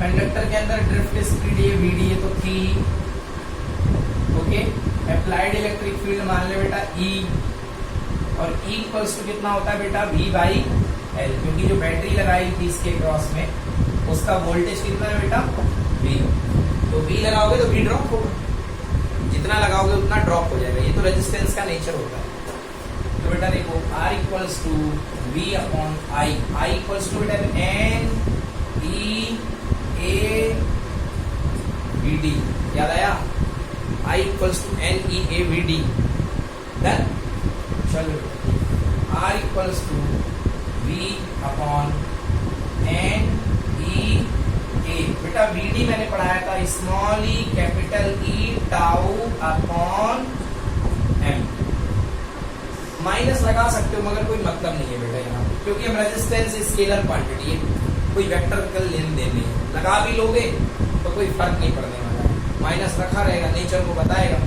कंडक्टर के अंदर ड्रिफ्ट स्पीड ये VD है तो 3। ओके, अप्लाइड इलेक्ट्रिक फील्ड मान ले बेटा E। और E इक्वल्स टू कितना होता है बेटा? V by L। क्योंकि जो बैटरी लगाई थी इसके क्रॉस में, उसका वोल्टेज कितना है बेटा? V। तो V लगाओगे तो V ड्रॉप होगा, जितना लगाओगे उतना ड्रॉप हो जाएगा। ये तो रेजिस्टेंस का नेचर होता है। तो बेटा देखो R equals to V upon I, I equals to बेटा N E A V D, याद आया? I equals to N E A V D। Done. चलो R equals to V upon N E A। बेटा VD मैंने पढ़ाया था small e capital E tau upon M। Minus लगा सकते हो मगर कोई मतलब नहीं है बेटा यहाँ पे, क्योंकि हम रेजिस्टेंस स्केलर क्वांटिटी है, कोई वेक्टर का लेन देन नहीं है। लगा भी लोगे तो कोई फर्क नहीं पड़ने वाला है, माइनस रखा रहेगा, नेचर को बताएगा,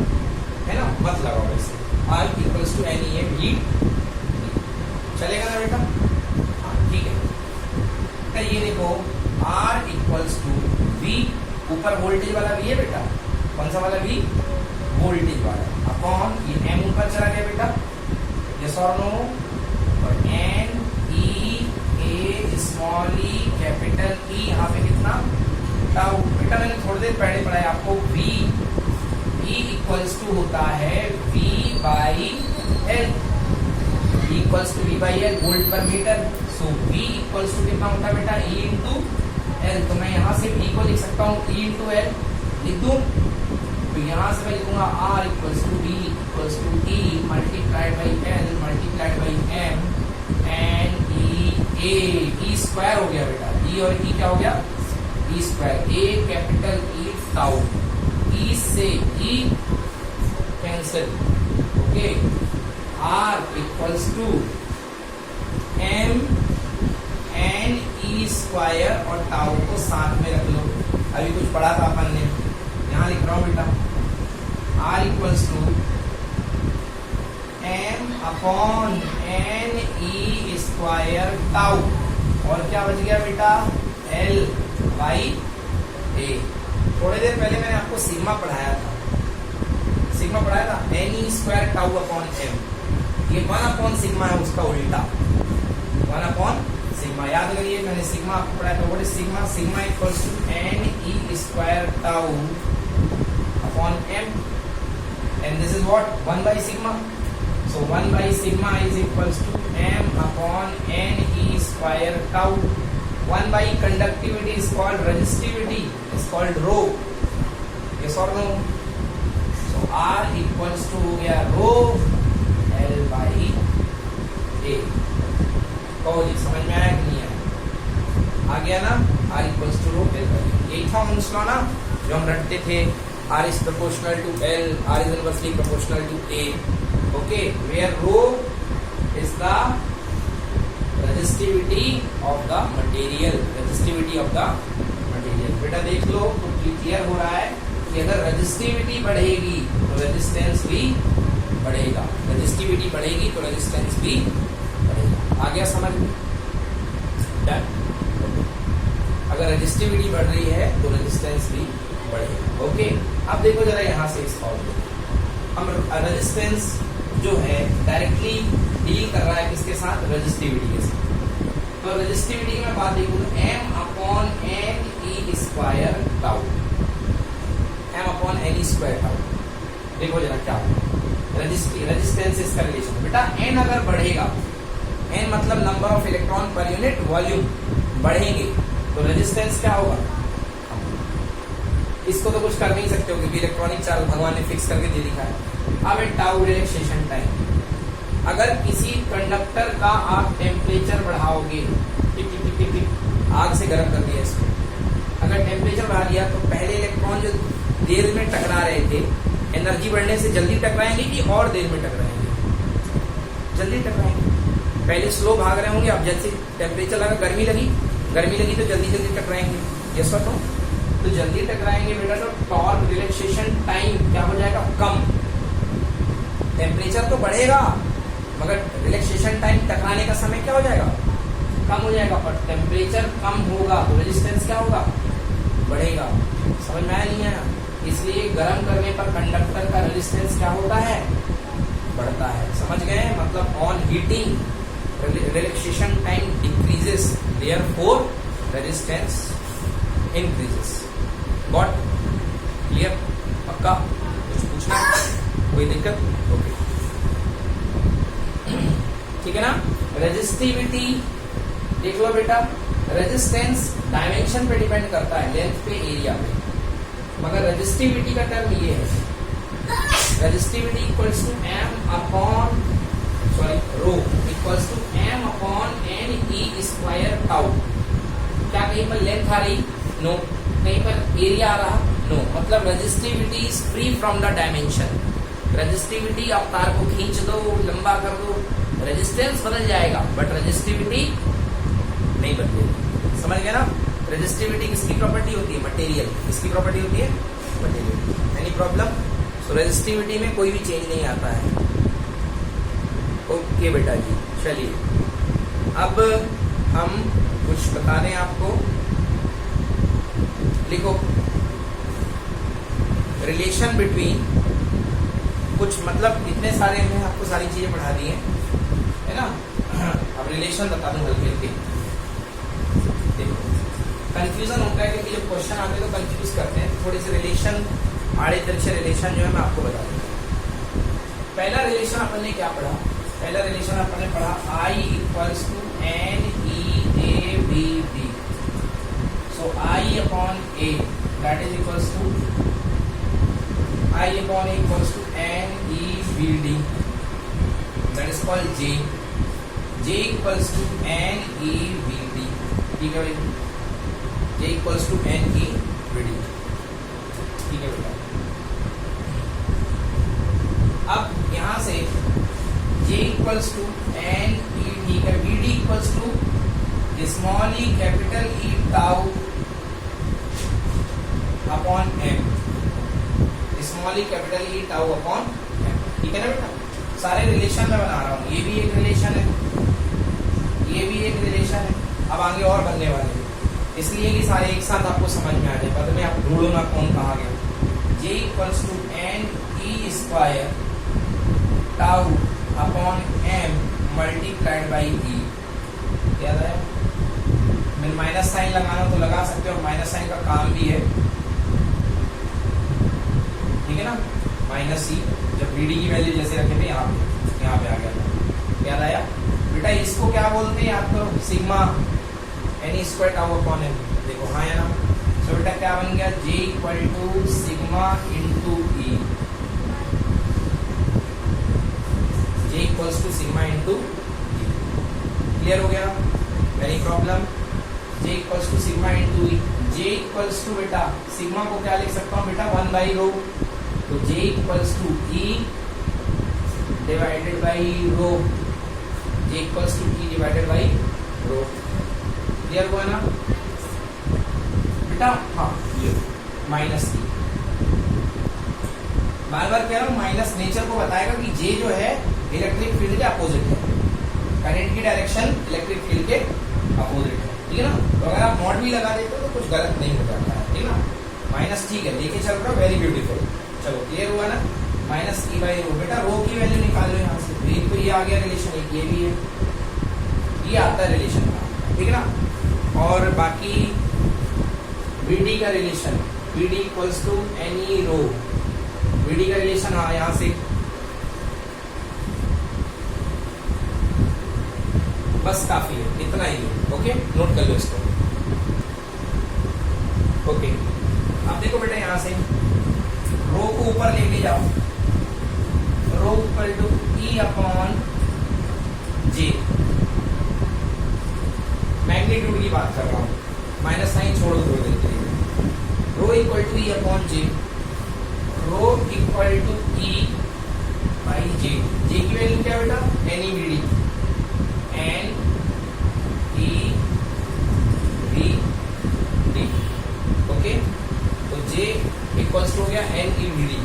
है ना? मत लगाओ वैसे। R equals to N E A V, चलेगा ना बेटा? हाँ ठीक है। तो ये देखो R इक्वल्स टू V, ऊपर वोल्टेज वाला V है बेटा, कौन सा वाला V? वोल्टेज वाला, अपॉन ये M ऊपर चला गया बेटा, यस और नो? और N E A small e capital E, यहाँ पे कितना? टाउ। बेटा मैंने थोड़ी देर पहले पढ़ाया आपको V इक्वल्स टू होता है V by L, equals to V by L volt पर metre. So V equals to कितना होता है बेटा? E into L। तो मैं यहाँ से V को लिख सकता हूँ E इंटू L, लिख दूँ? तो यहाँ से मैं लिखूंगा R equals to V equals to E multiplied by L multiplied by M and E square हो गया बेटा। E और E क्या हो गया? E square. A capital E tau, E से E cancel, okay. R equals to M n E square और टाउ को साथ में रख लो। अभी कुछ पढ़ा था अपन ने, यहाँ लिख रहा हूँ बेटा। R equals to M upon n E square tau, और क्या बच गया बेटा? L by A। थोड़ी देर पहले मैंने आपको सिग्मा पढ़ाया था, सिग्मा पढ़ाया था, n E square tau upon M। ये 1 अपॉन सिग्मा है, उसका उल्टा 1 अपॉन सिग्मा। याद करिए मैंने सिग्मा आपको पढ़ाया था, what is sigma? Sigma equals to n E square tau upon M, and this is what? 1 by sigma. So 1 by sigma is equals to M upon n E square tau. 1 by conductivity is called resistivity, is called rho. Yes or no? So R equals to rho L by A. कहो जी समझ में आया कि नहीं आया? आ गया ना? R equals to rho L by A। यही था ओम्स लॉ ना जो हम रटते थे, R is proportional to L, R is inversely proportional to A. Okay, where rho is the resistivity of the material, resistivity of the material। बेटा देख लो तो क्लियर हो रहा है कि अगर रेजिस्टिविटी बढ़ेगी तो रेजिस्टेंस भी बढ़ेगा, रेजिस्टिविटी बढ़ेगी तो रेजिस्टेंस भी बढ़ेगा। आ गया समझ में? डन। अगर रेजिस्टिविटी बढ़ रही है तो रेजिस्टेंस भी बढ़ेगा। ओके, अब देखो जरा यहाँ से इस फॉर्मूले, हम रेजिस्टेंस जो है डायरेक्टली डील कर रहा है किसके साथ? रेजिस्टिविटी के साथ। तो रेजिस्टिविटी की मैं बात देखूँ तो M upon n E square tau, M upon n E square tau. देखो जरा क्या रेजिस्टेंस इसका रिलेशन बेटा, N अगर बढ़ेगा, N मतलब number of electron per unit volume बढ़ेंगे तो रेजिस्टेंस क्या होगा? इसको तो कुछ कर नहीं सकते हो क्योंकि इलेक्ट्रॉनिक चार्ज भगवान ने फिक्स करके दे दिखा है। अब है टाउ रिलैक्सेशन टाइम। अगर किसी कंडक्टर का आप टेम्परेचर बढ़ाओगे, टिक टिक टिक टिक टिक, आग से गर्म कर दिया इसको, अगर टेम्परेचर बढ़ा दिया तो पहले इलेक्ट्रॉन जो देर में टकरा रहे थे, एनर्जी बढ़ने से जल्दी टकराएंगे कि और देर में टकराएंगे? जल्दी टकराएंगे। पहले स्लो भाग रहे होंगे, अब जैसे टेम्परेचर लगा, गर्मी लगी तो जल्दी जल्दी टकराएंगे। यस और नो? तो जल्दी टकराएंगे बेटा तो टॉर्क रिलैक्सेशन टाइम क्या हो जाएगा? कम। टेम्परेचर तो बढ़ेगा मगर रिलैक्सेशन टाइम, टकराने का समय क्या हो जाएगा? कम हो जाएगा। और टेम्परेचर कम होगा तो रेजिस्टेंस क्या होगा? बढ़ेगा। समझ में आया नहीं आया? इसलिए गर्म करने पर कंडक्टर का रेजिस्टेंस क्या होता है? बढ़ता है। समझ गए? मतलब on heating relaxation time decreases, therefore resistance increases। Got? Clear? पक्का? कुछ पूछना? कोई दिक्कत? ओके, ठीक है ना? रेजिस्टिविटी देख लो बेटा, रेजिस्टेंस डायमेंशन पे डिपेंड करता है, लेंथ पे, एरिया पे, मगर रेजिस्टिविटी का टर्म ये है, resistivity equals to m upon rho equals to m upon N E square tau. क्या कहीं पर लेंथ आ रही? नो। कहीं पर एरिया आ रहा? नो। मतलब resistivity is free from the dimension. Resistivity आप तार को खींच दो, लंबा कर दो, रेजिस्टेंस बदल जाएगा बट रेजिस्टिविटी नहीं बदलेगी। समझ गए ना? रेजिस्टिविटी किसकी प्रॉपर्टी होती है? मटेरियल। किसकी प्रॉपर्टी होती है? Material. Any problem? So resistivity में कोई भी चेंज नहीं आता है। ओके बेटा जी, चलिए अब हम कुछ बता दें आपको। लिखो रिलेशन बिटवीन, कुछ मतलब इतने सारे में आपको सारी चीजें पढ़ा दी है ना? अब रिलेशन बता दूं हल्के हल्के। देखो कंफ्यूजन होता है क्योंकि जब क्वेश्चन आते हैं तो कंफ्यूज करते हैं, थोड़े से रिलेशन, आड़े तिरछे रिलेशन जो है मैं आपको बता दूंगा। पहला रिलेशन अपन ने क्या पढ़ा? पहला रिलेशन अपन ने पढ़ा I equals to N e a b d. So I upon a that is equals to I upon a equals to N E B d, that is called J। J equals to N E B d, ठीक है भाई? J equals to N E B d, ठीक है बेटा? अब यहां से J equals to N e, ठीक है? B d equals to small e capital e tau upon m, small e capital e tau upon m, ठीक है ना बेटा? सारे रिलेशन में बना रहा हूं, ये भी एक रिलेशन है, ये भी एक रिलेशन है, अब आगे और बनने वाले हैं, इसलिए कि सारे एक साथ आपको समझ में आ जाए, बाद में आप ढूंढो ना कौन कहाँ गया। J equals to N E square tau upon M multiplied by E. याद आया? मैं माइनस साइन लगाना तो लगा सकते हो, माइनस साइन का काम भी है, ठीक है ना? माइनस ई, जब वी डी की वैल्यू जैसे रखे थे यहाँ पे आ गया। याद आया बेटा? इसको क्या बोलते हैं? आपको sigma n square tau upon m. देखो हाँ या ना? तो बेटा क्या बन गया? J equal to sigma into E, J equals to sigma into e. Clear हो गया? Very problem? J equals to sigma into E. J equals to बेटा सिग्मा को क्या लिख सकता हूँ बेटा? 1 बाई रो, तो J equals to e divided by rho, J equals to e divided by rho. Clear हुआ ना बेटा? हाँ, ये माइनस ई, बार बार कह रहा हूँ, माइनस नेचर को बताएगा कि J जो है इलेक्ट्रिक फील्ड के अपोजिट है, करंट की डायरेक्शन इलेक्ट्रिक फील्ड के अपोजिट है, ठीक है ना? तो अगर आप नॉट भी लगा देते हो तो कुछ गलत नहीं हो जाता है, ठीक है ना? माइनस ठीक है, लेके चल रहा हूँ, वेरी ब्यूटीफुल। चलो क्लियर हुआ ना? Minus E by rho. बेटा रो की वैल्यू निकाल लो यहाँ से, एक तो ये आ गया रिलेशन, एक ये भी है, ये आता है रिलेशन का, ठीक है ना? और बाकी BD का relation, BD equals to any rho, BD का रिलेशन हाँ यहाँ से बस काफी है, इतना ही है। ओके, नोट कर लो इसको। ओके, अब देखो बेटा यहां से रो को ऊपर लेके जाओ, rho equal to E upon J, magnitude की बात कर रहा हूं, माइनस साइन छोड़ दो देर के लिए। Rho equal to E upon J, rho equal to E by J. J की वैल्यू क्या बेटा? N E B D, N E B D. Okay, तो जे इक्वल्स टू हो गया एन ई बी डी,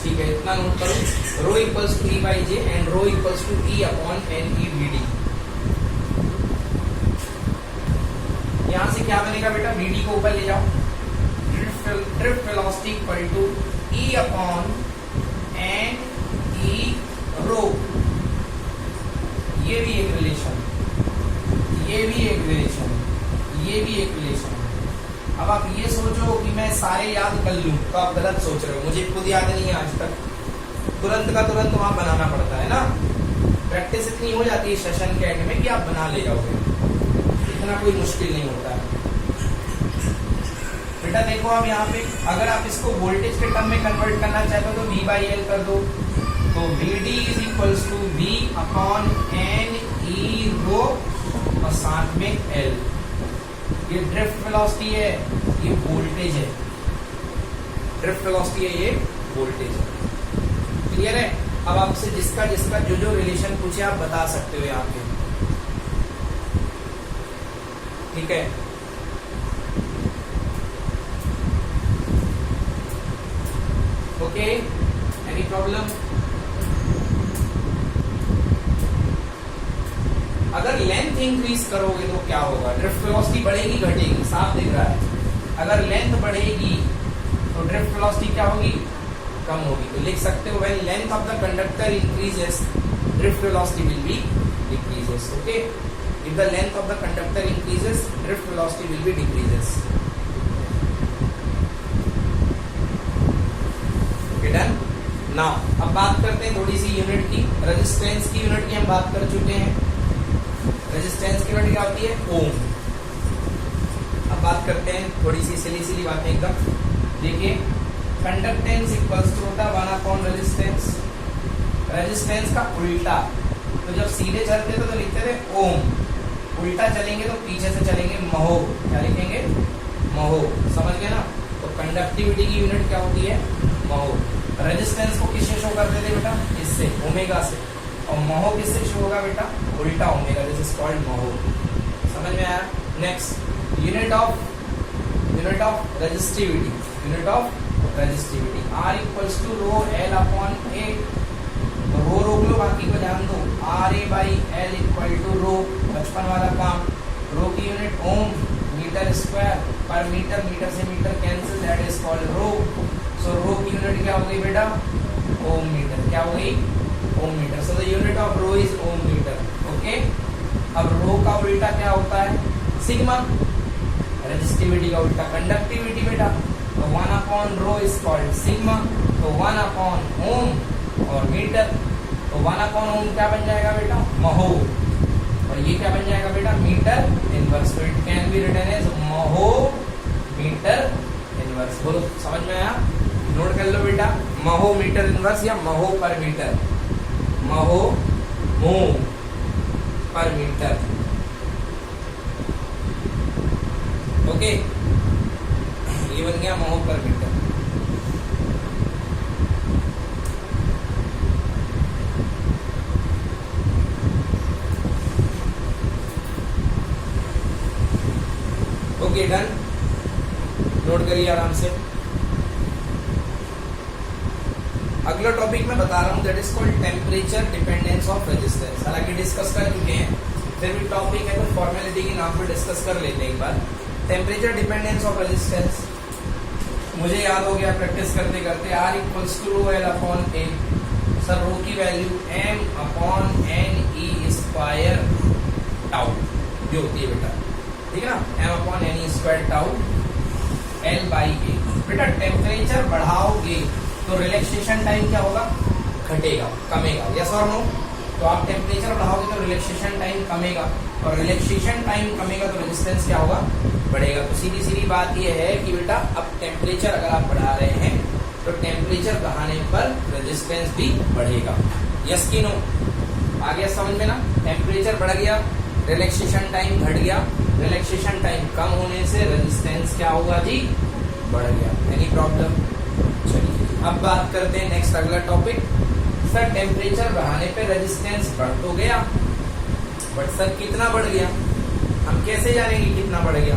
ठीक है? इतना नोट करो, rho equals to E by J and rho equals to E upon N E B D. यहां से क्या बनेगा बेटा? बी डी को ऊपर ले जाओ, drift velocity equal to E upon N E rho. ये भी एक रिलेशन, ये भी एक रिलेशन, ये भी एक रिलेशन, अब आप ये सोचो कि मैं सारे याद कर लूं, तो आप गलत सोच रहे हो। मुझे खुद याद नहीं है आज तक, तुरंत का तुरंत वहां बनाना पड़ता है ना। प्रैक्टिस इतनी हो जाती है सेशन के एंड में कि आप बना ले जाओगे, इतना कोई मुश्किल नहीं होता है। बेटा देखो अब यहाँ पे अगर आप इसको वोल्टेज के टर्म में कन्वर्ट करना चाहते हो तो V बाई एल कर दो, तो VD is equals to V upon N E rho और साथ में L। ये ड्रिफ्ट वेलोसिटी है, ये वोल्टेज है। ड्रिफ्ट वेलोसिटी है, ये वोल्टेज है। क्लियर है? अब आपसे जिसका जिसका जो जो रिलेशन पूछे आप बता सकते हो यहाँ पे, ठीक है। Okay, any problem? अगर लेंथ इंक्रीज करोगे तो क्या होगा? ड्रिफ्ट वेलोसिटी बढ़ेगी घटेगी? साफ दिख रहा है। अगर लेंथ बढ़ेगी तो ड्रिफ्ट वेलोसिटी क्या होगी? कम होगी। तो लिख सकते हो when length of the conductor increases drift velocity will be decreases. Okay, if the length of the conductor increases drift velocity will be decreases. Done. Now अब बात करते हैं थोड़ी सी यूनिट की। रेजिस्टेंस की यूनिट की हम बात कर चुके हैं। रेजिस्टेंस की यूनिट क्या होती है? ओम। अब बात करते हैं थोड़ी सी सिली बातें एकदम। देखिए, कंडक्टेंस इक्वल्स टू होता है 1 अपॉन रेजिस्टेंस। रेजिस्टेंस का उल्टा, तो जब सीधे चलते थे तो लिखते थे ओम, उल्टा चलेंगे तो पीछे से चलेंगे महो। क्या लिखेंगे? महो। समझ गए ना? तो कंडक्टिविटी की यूनिट क्या होती है? महो। रेजिस्टेंस को किससे शो करते थे बेटा? इससे, ओमेगा से। और महो किससे शो होगा बेटा? उल्टा omega, this is called mho. समझ में आया? Next, unit of resistivity. Unit of resistivity R equals to rho L upon A। Rho रोक लो, बाकी को ध्यान दो। RA by L equal to rho, बचपन वाला काम। रो की यूनिट ओम, मीटर स्क्वायर पर मीटर, मीटर से metre cancel, that is called rho. So rho की यूनिट क्या हो गई बेटा? Ohm metre. क्या हो गई? Ohm metre. So the unit of rho is ohm metre. Okay, अब रो का उल्टा क्या होता है? सिग्मा। रेजिस्टिविटी का उल्टा कंडक्टिविटी बेटा, तो 1 upon row is called sigma. तो 1 अपॉन ओम और मीटर, तो 1 अपॉन ओम क्या बन जाएगा बेटा? महो। और ये क्या बन जाएगा बेटा? Metre inverse. तो it can be written as mho metre inverse. बोलो, समझ में आया? नोट कर लो बेटा, महो मीटर इनवर्स या महो पर मीटर। महो मो पर मीटर। ओके, ये बन गया महो पर मीटर। Okay, done. नोट करिए आराम से। अगला टॉपिक मैं बता रहा हूँ, that is called temperature dependence of resistance. हालांकि डिस्कस कर चुके हैं, फिर भी टॉपिक है तो फॉर्मेलिटी के नाम पे डिस्कस कर लेते हैं एक बार। टेम्परेचर डिपेंडेंस ऑफ रेजिस्टेंस मुझे याद हो गया प्रैक्टिस करते करते। R equals to rho L upon A। Sir rho की value M upon N E square tau जो होती है बेटा, ठीक है ना? M upon N E square tau L by A। बेटा टेम्परेचर बढ़ाओगे तो रिलैक्सेशन टाइम क्या होगा? घटेगा, कमेगा। यस और नो? तो आप टेम्परेचर बढ़ाओगे तो रिलैक्सेशन टाइम कमेगा, और रिलैक्सेशन टाइम कमेगा तो रेजिस्टेंस क्या होगा? बढ़ेगा। तो सीधी सीधी बात यह है कि बेटा अब टेम्परेचर अगर आप बढ़ा रहे हैं तो टेम्परेचर बढ़ाने पर रेजिस्टेंस भी बढ़ेगा। यस की नो? आ गया समझ में ना? टेम्परेचर बढ़ गया, रिलैक्सेशन टाइम घट गया, रिलैक्सेशन टाइम कम होने से रेजिस्टेंस क्या होगा जी? बढ़ गया। Any problem? चलिए अब बात करते हैं नेक्स्ट अगला टॉपिक। सर टेम्परेचर बढ़ाने पे रेजिस्टेंस बढ़ तो गया, बट सर कितना बढ़ गया? हम कैसे जानेंगे कितना बढ़ गया?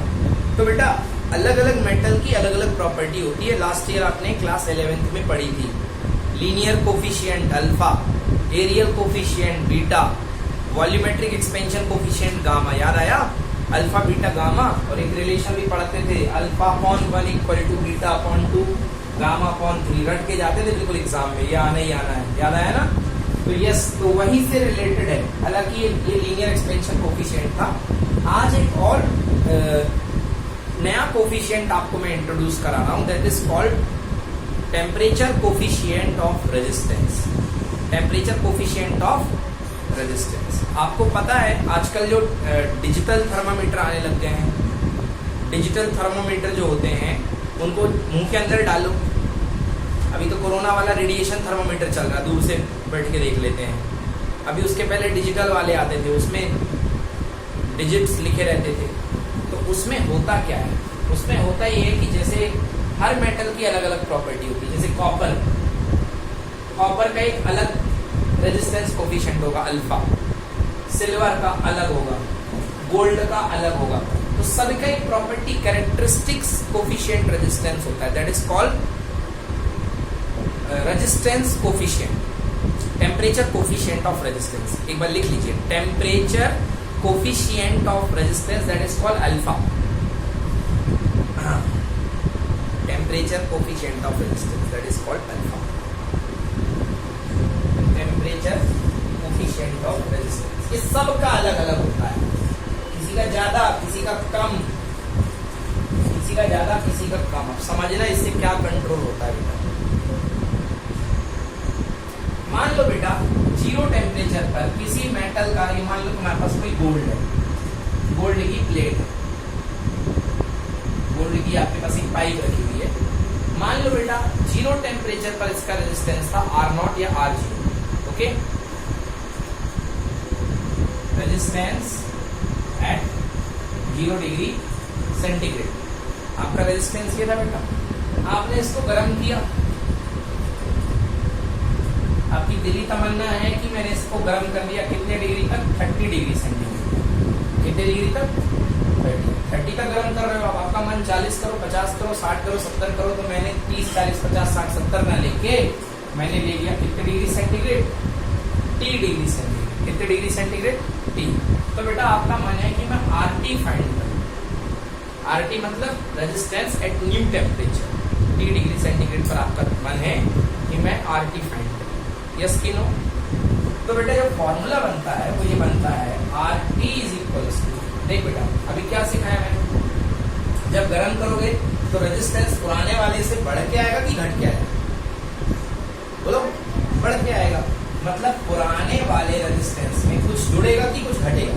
तो बेटा अलग अलग मेटल की अलग अलग प्रॉपर्टी होती है। लास्ट ईयर आपने क्लास 11th में पढ़ी थी। Linear coefficient alpha, areal coefficient beta, volumetric expansion coefficient gamma. याद आया? Alpha beta gamma. और एक रिलेशन भी पढ़ते थे, alpha upon 1 equal to beta upon 2, gamma upon 3। रट के जाते थे बिल्कुल एग्जाम में, ये आना ही आना है। याद आया ना? तो यस, तो वहीं से रिलेटेड है। हालांकि ये लीनियर एक्सपेंशन कोफिशिएंट था। आज एक और नया कोफिशिएंट आपको मैं इंट्रोड्यूस करा रहा हूं, that is called temperature coefficient of resistance. Temperature coefficient of resistance. आपको पता है आजकल जो डिजिटल थर्मामीटर आने लग गए हैं, डिजिटल थर्मामीटर जो होते हैं उनको मुंह के अंदर डालो। अभी तो कोरोना वाला रेडिएशन थर्मामीटर चल रहा है, दूर से बैठ के देख लेते हैं। अभी उसके पहले डिजिटल वाले आते थे, उसमें डिजिट्स लिखे रहते थे। तो उसमें होता क्या है, उसमें होता ये है कि जैसे हर मेटल की अलग अलग प्रॉपर्टी होती है। जैसे कॉपर का एक अलग रेजिस्टेंस कोफिशिएंट होगा अल्फा, सिल्वर का अलग होगा, गोल्ड का अलग होगा। तो सभी का एक प्रॉपर्टी कैरेक्टरिस्टिक्स कोफिशिएंट रेजिस्टेंस होता है, that is called resistance coefficient, temperature coefficient of resistance. एक बार लिख लीजिए, temperature coefficient of resistance that is called alpha. Temperature coefficient of resistance that is called alpha. Temperature coefficient of resistance, ये सबका अलग अलग होता है, किसी का ज्यादा किसी का कम, किसी का ज्यादा किसी का कम। अब समझना इससे क्या कंट्रोल होता है बेटा। मान लो बेटा जीरो टेम्परेचर पर किसी मेटल का, ये मान लो तुम्हारे पास कोई गोल्ड है, गोल्ड की प्लेट है, गोल्ड की आपके पास एक पाइप रखी हुई है। मान लो बेटा जीरो टेम्परेचर पर इसका रेजिस्टेंस था R0 या R0, okay. Resistance at 0 degree centigrade आपका रेजिस्टेंस ये था बेटा। आपने इसको गर्म किया, आपकी दिली तमन्ना है कि मैंने इसको गर्म कर दिया कितने डिग्री तक, 30 डिग्री सेंटीग्रेड। कितने डिग्री तक, 30 तक गर्म कर रहे हो। अब आपका मन 40 करो, 50 करो, 60 करो, 70 करो। तो मैंने 30, 40, 50, 60, 70 ना लेके मैंने ले लिया कितने degree centigrade, T degree centigrade. कितने डिग्री सेंटीग्रेड, T। तो बेटा आपका मन है कि मैं RT फाइंड करूं। RT मतलब resistance at new temperature, T degree centigrade पर आपका मन है कि मैं RT फाइंड करूं। यस कि नो? तो बेटा जो फॉर्मूला बनता है वो ये बनता है RT इज इक्वल्स टू, देख बेटा अभी क्या सिखाया मैंने, जब गर्म करोगे तो रेजिस्टेंस पुराने वाले से बढ़ के आएगा कि घट के आएगा, बोलो। बढ़ के आएगा, मतलब पुराने वाले रेजिस्टेंस में कुछ जुड़ेगा कि कुछ घटेगा,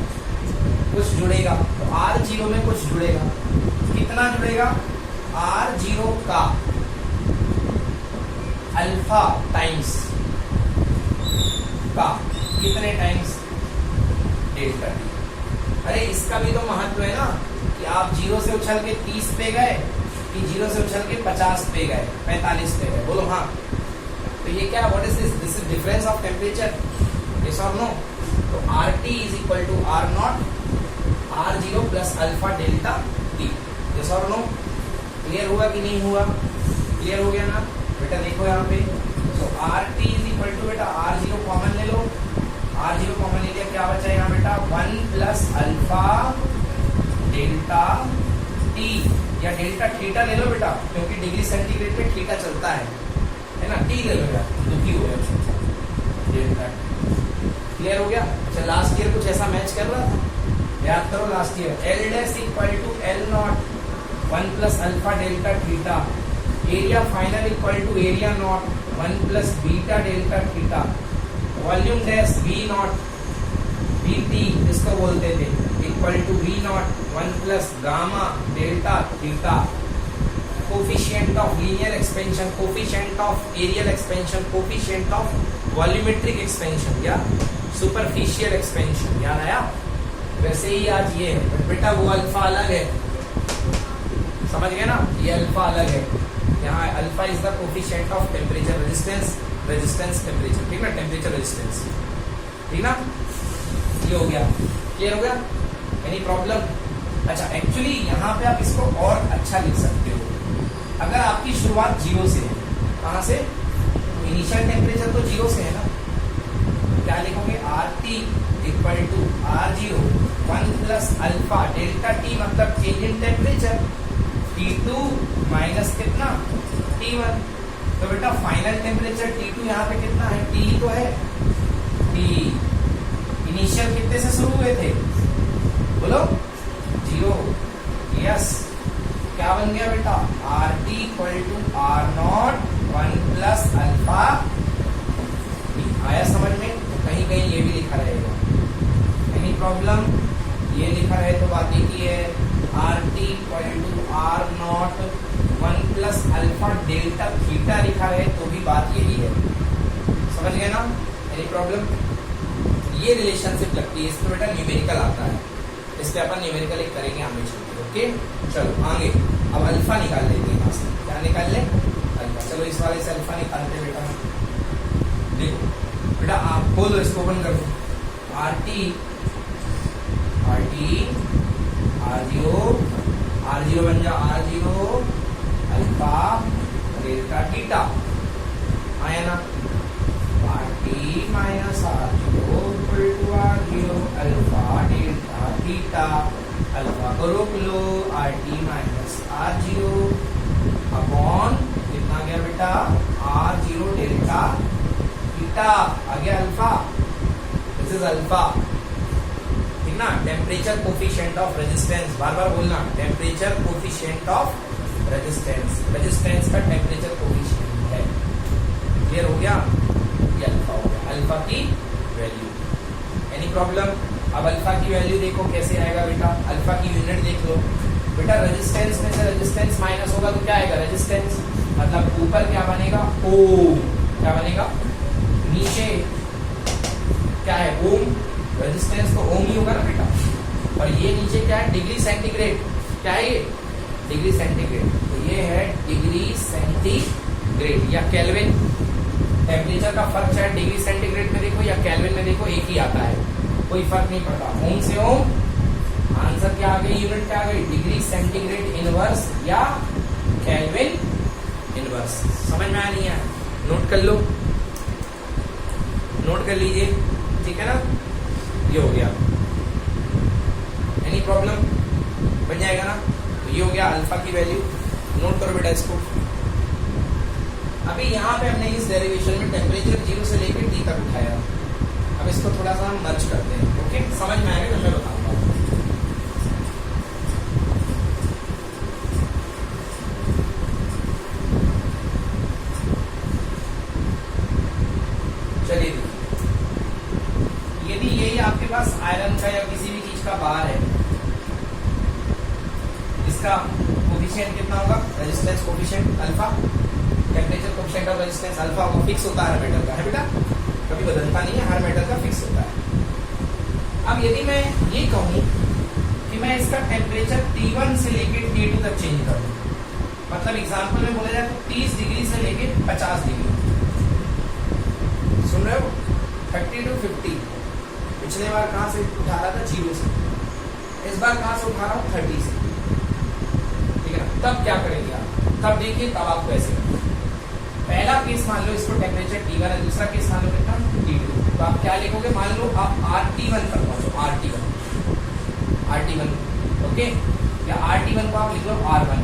कुछ जुड़ेगा। तो R0 में कुछ जुड़ेगा, कितना जुड़ेगा, R0 का अल्फा टाइम्स का कितने टाइम्स, डेल्टा टी। अरे इसका भी तो महत्व है ना कि आप 0 से उछल के 30 पे गए कि 0 से उछल के 50 पे गए, 45 पे गए, बोलो हाँ। तो ये क्या, what is this, this is difference of temperature, yes और नो। तो RT is equal to R0 R0 plus alpha delta t, yes और नो। क्लियर हुआ कि नहीं हुआ, क्लियर हो गया ना बेटा। देखो यहाँ पे, तो RT इज इक्वल टू बेटा R0 कॉमन ले लो, R0 कॉमन ले लिया, क्या बचा यहाँ बेटा 1 प्लस अल्फा डेल्टा टी, या डेल्टा थीटा ले लो बेटा, क्योंकि डिग्री सेंटीग्रेड पे थीटा चलता है ना। टी ले लो यार, दुखी हो गया, डेल्टा। क्लियर हो गया। अच्छा लास्ट ईयर कुछ ऐसा मैच कर रहा था, याद करो last year. L dash equal to L0 1 plus alpha delta theta, area final equal to area not 1 plus beta delta theta, volume dash V0 VT जिसको बोलते थे equal to V0 1 plus gamma delta theta, coefficient of linear expansion, coefficient of areal expansion, coefficient of volumetric expansion या सुपरफिशियल एक्सपेंशन। याद आया? वैसे ही आज ये है बेटा, वो अल्फा अलग है, समझ गए ना, ये अल्फा अलग है। यहाँ alpha is the coefficient of temperature resistance, resistance temperature, ठीक ना, टेम्परेचर रेजिस्टेंस, ठीक ना। ये हो गया, क्लियर हो गया, एनी प्रॉब्लम? अच्छा एक्चुअली यहाँ पे आप इसको और अच्छा लिख सकते हो। अगर आपकी शुरुआत 0 से है, कहाँ से, इनिशियल टेम्परेचर तो 0 से है ना, क्या लिखोगे RT equal to R0 1 plus alpha delta T, मतलब change in temperature, T2 minus कितना T1। तो बेटा फाइनल टेम्परेचर T2 यहाँ पे कितना है, T तो है, T इनिशियल कितने से शुरू हुए थे, बोलो 0, यस। क्या बन गया बेटा, r t equal to r not 1 plus alpha. आया समझ में? तो कहीं कहीं ये भी लिखा रहेगा, एनी प्रॉब्लम? ये लिखा रहे तो बात ही की है, r t equal to r not 1 plus alpha delta theta लिखा रहे तो भी बात यही है। समझ गए ना? Any problem? ये रिलेशनशिप लगती है, इस पे बेटा न्यूमेरिकल आता है, इस पे अपन न्यूमेरिकल एक करेंगे आगे चलकर। ओके चलो आगे, अब अल्फा निकाल लेते हैं यहाँ से। क्या निकाल ले? अल्फा। चलो इस वाले से अल्फा निकालते हैं बेटा। देखो बेटा, आप खोलो इसको, ओपन कर दो। आर टी आर जीरो बन जा R zero alpha delta theta. आया ना? R T minus R zero equal to R zero alpha delta theta. Alpha को रोक लो, R T minus R zero upon कितना गया बेटा, आर जीरो डेल्टा थीटा। आ गया अल्फा, दिस इज अल्फा, ठीक ना? टेम्परेचर कोफिशिएंट ऑफ रेजिस्टेंस, बार बार बोलना, temperature coefficient of resistance, resistance का टेम्परेचर कोफिशिएंट है। क्लियर हो गया? ये अल्फा हो गया, अल्फा की वैल्यू। Any problem? अब अल्फा की वैल्यू देखो कैसे आएगा बेटा, अल्फा की यूनिट देख लो बेटा। रेजिस्टेंस में से रेजिस्टेंस माइनस होगा तो क्या आएगा, रेजिस्टेंस, मतलब ऊपर क्या बनेगा, ओम। क्या बनेगा? नीचे क्या है, ओम। रेजिस्टेंस तो ओम ही होगा ना बेटा। और ये नीचे क्या है, डिग्री सेंटीग्रेड। क्या है ये? Degree centigrade. तो ये है डिग्री सेंटीग्रेड या केल्विन। टेम्परेचर का फर्क चाहे डिग्री सेंटीग्रेड में देखो या केल्विन में देखो, एक ही आता है, कोई फर्क नहीं पड़ता। ओम से ओम, आंसर क्या आ गई, यूनिट क्या आ गई, डिग्री सेंटीग्रेड इनवर्स या केल्विन इनवर्स। समझ में आया नहीं आया? नोट कर लो, नोट कर लीजिए, ठीक है ना? ये हो गया। Any problem? बन जाएगा ना? तो ये हो गया अल्फा की वैल्यू। नोट करो बेटा इसको। अभी यहाँ पे हमने इस डेरिवेशन में टेम्परेचर 0 से लेकर टी तक उठाया। अब इसको थोड़ा सा हम मर्ज करते हैं। ओके, समझ में आएगा जब मैं बताऊंगा। चलिए, यदि यही आपके पास आयरन का या किसी भी चीज का बार है, इसका कोफिशिएंट कितना होगा, resistance coefficient alpha, temperature coefficient of resistance alpha होगा, फिक्स होता है हर मेटल का, है बेटा, कभी बदलता नहीं है, हर मेटल का फिक्स होता है। अब यदि मैं ये कहूं कि मैं इसका टेम्परेचर T1 से लेकर T2 तक चेंज कर दूं, मतलब एग्जांपल में बोला जाए तो 30 डिग्री से लेकर 50 डिग्री, सुन रहे हो, 30 to 50। पिछले बार कहां से उठा रहा था, 0 से, इस बार कहां से उठा रहा हूं, 30 से, ठीक है ना? तब क्या करेंगे आप, तब देखिए, तब आपको ऐसे पहला केस मान लो इसको टेम्परेचर T1 है, दूसरा केस मान लो कितना, T2। तो आप क्या लिखोगे, मान लो आप RT1 पर पहुंचो, RT1, ओके, या RT1 को आप लिख लो R1।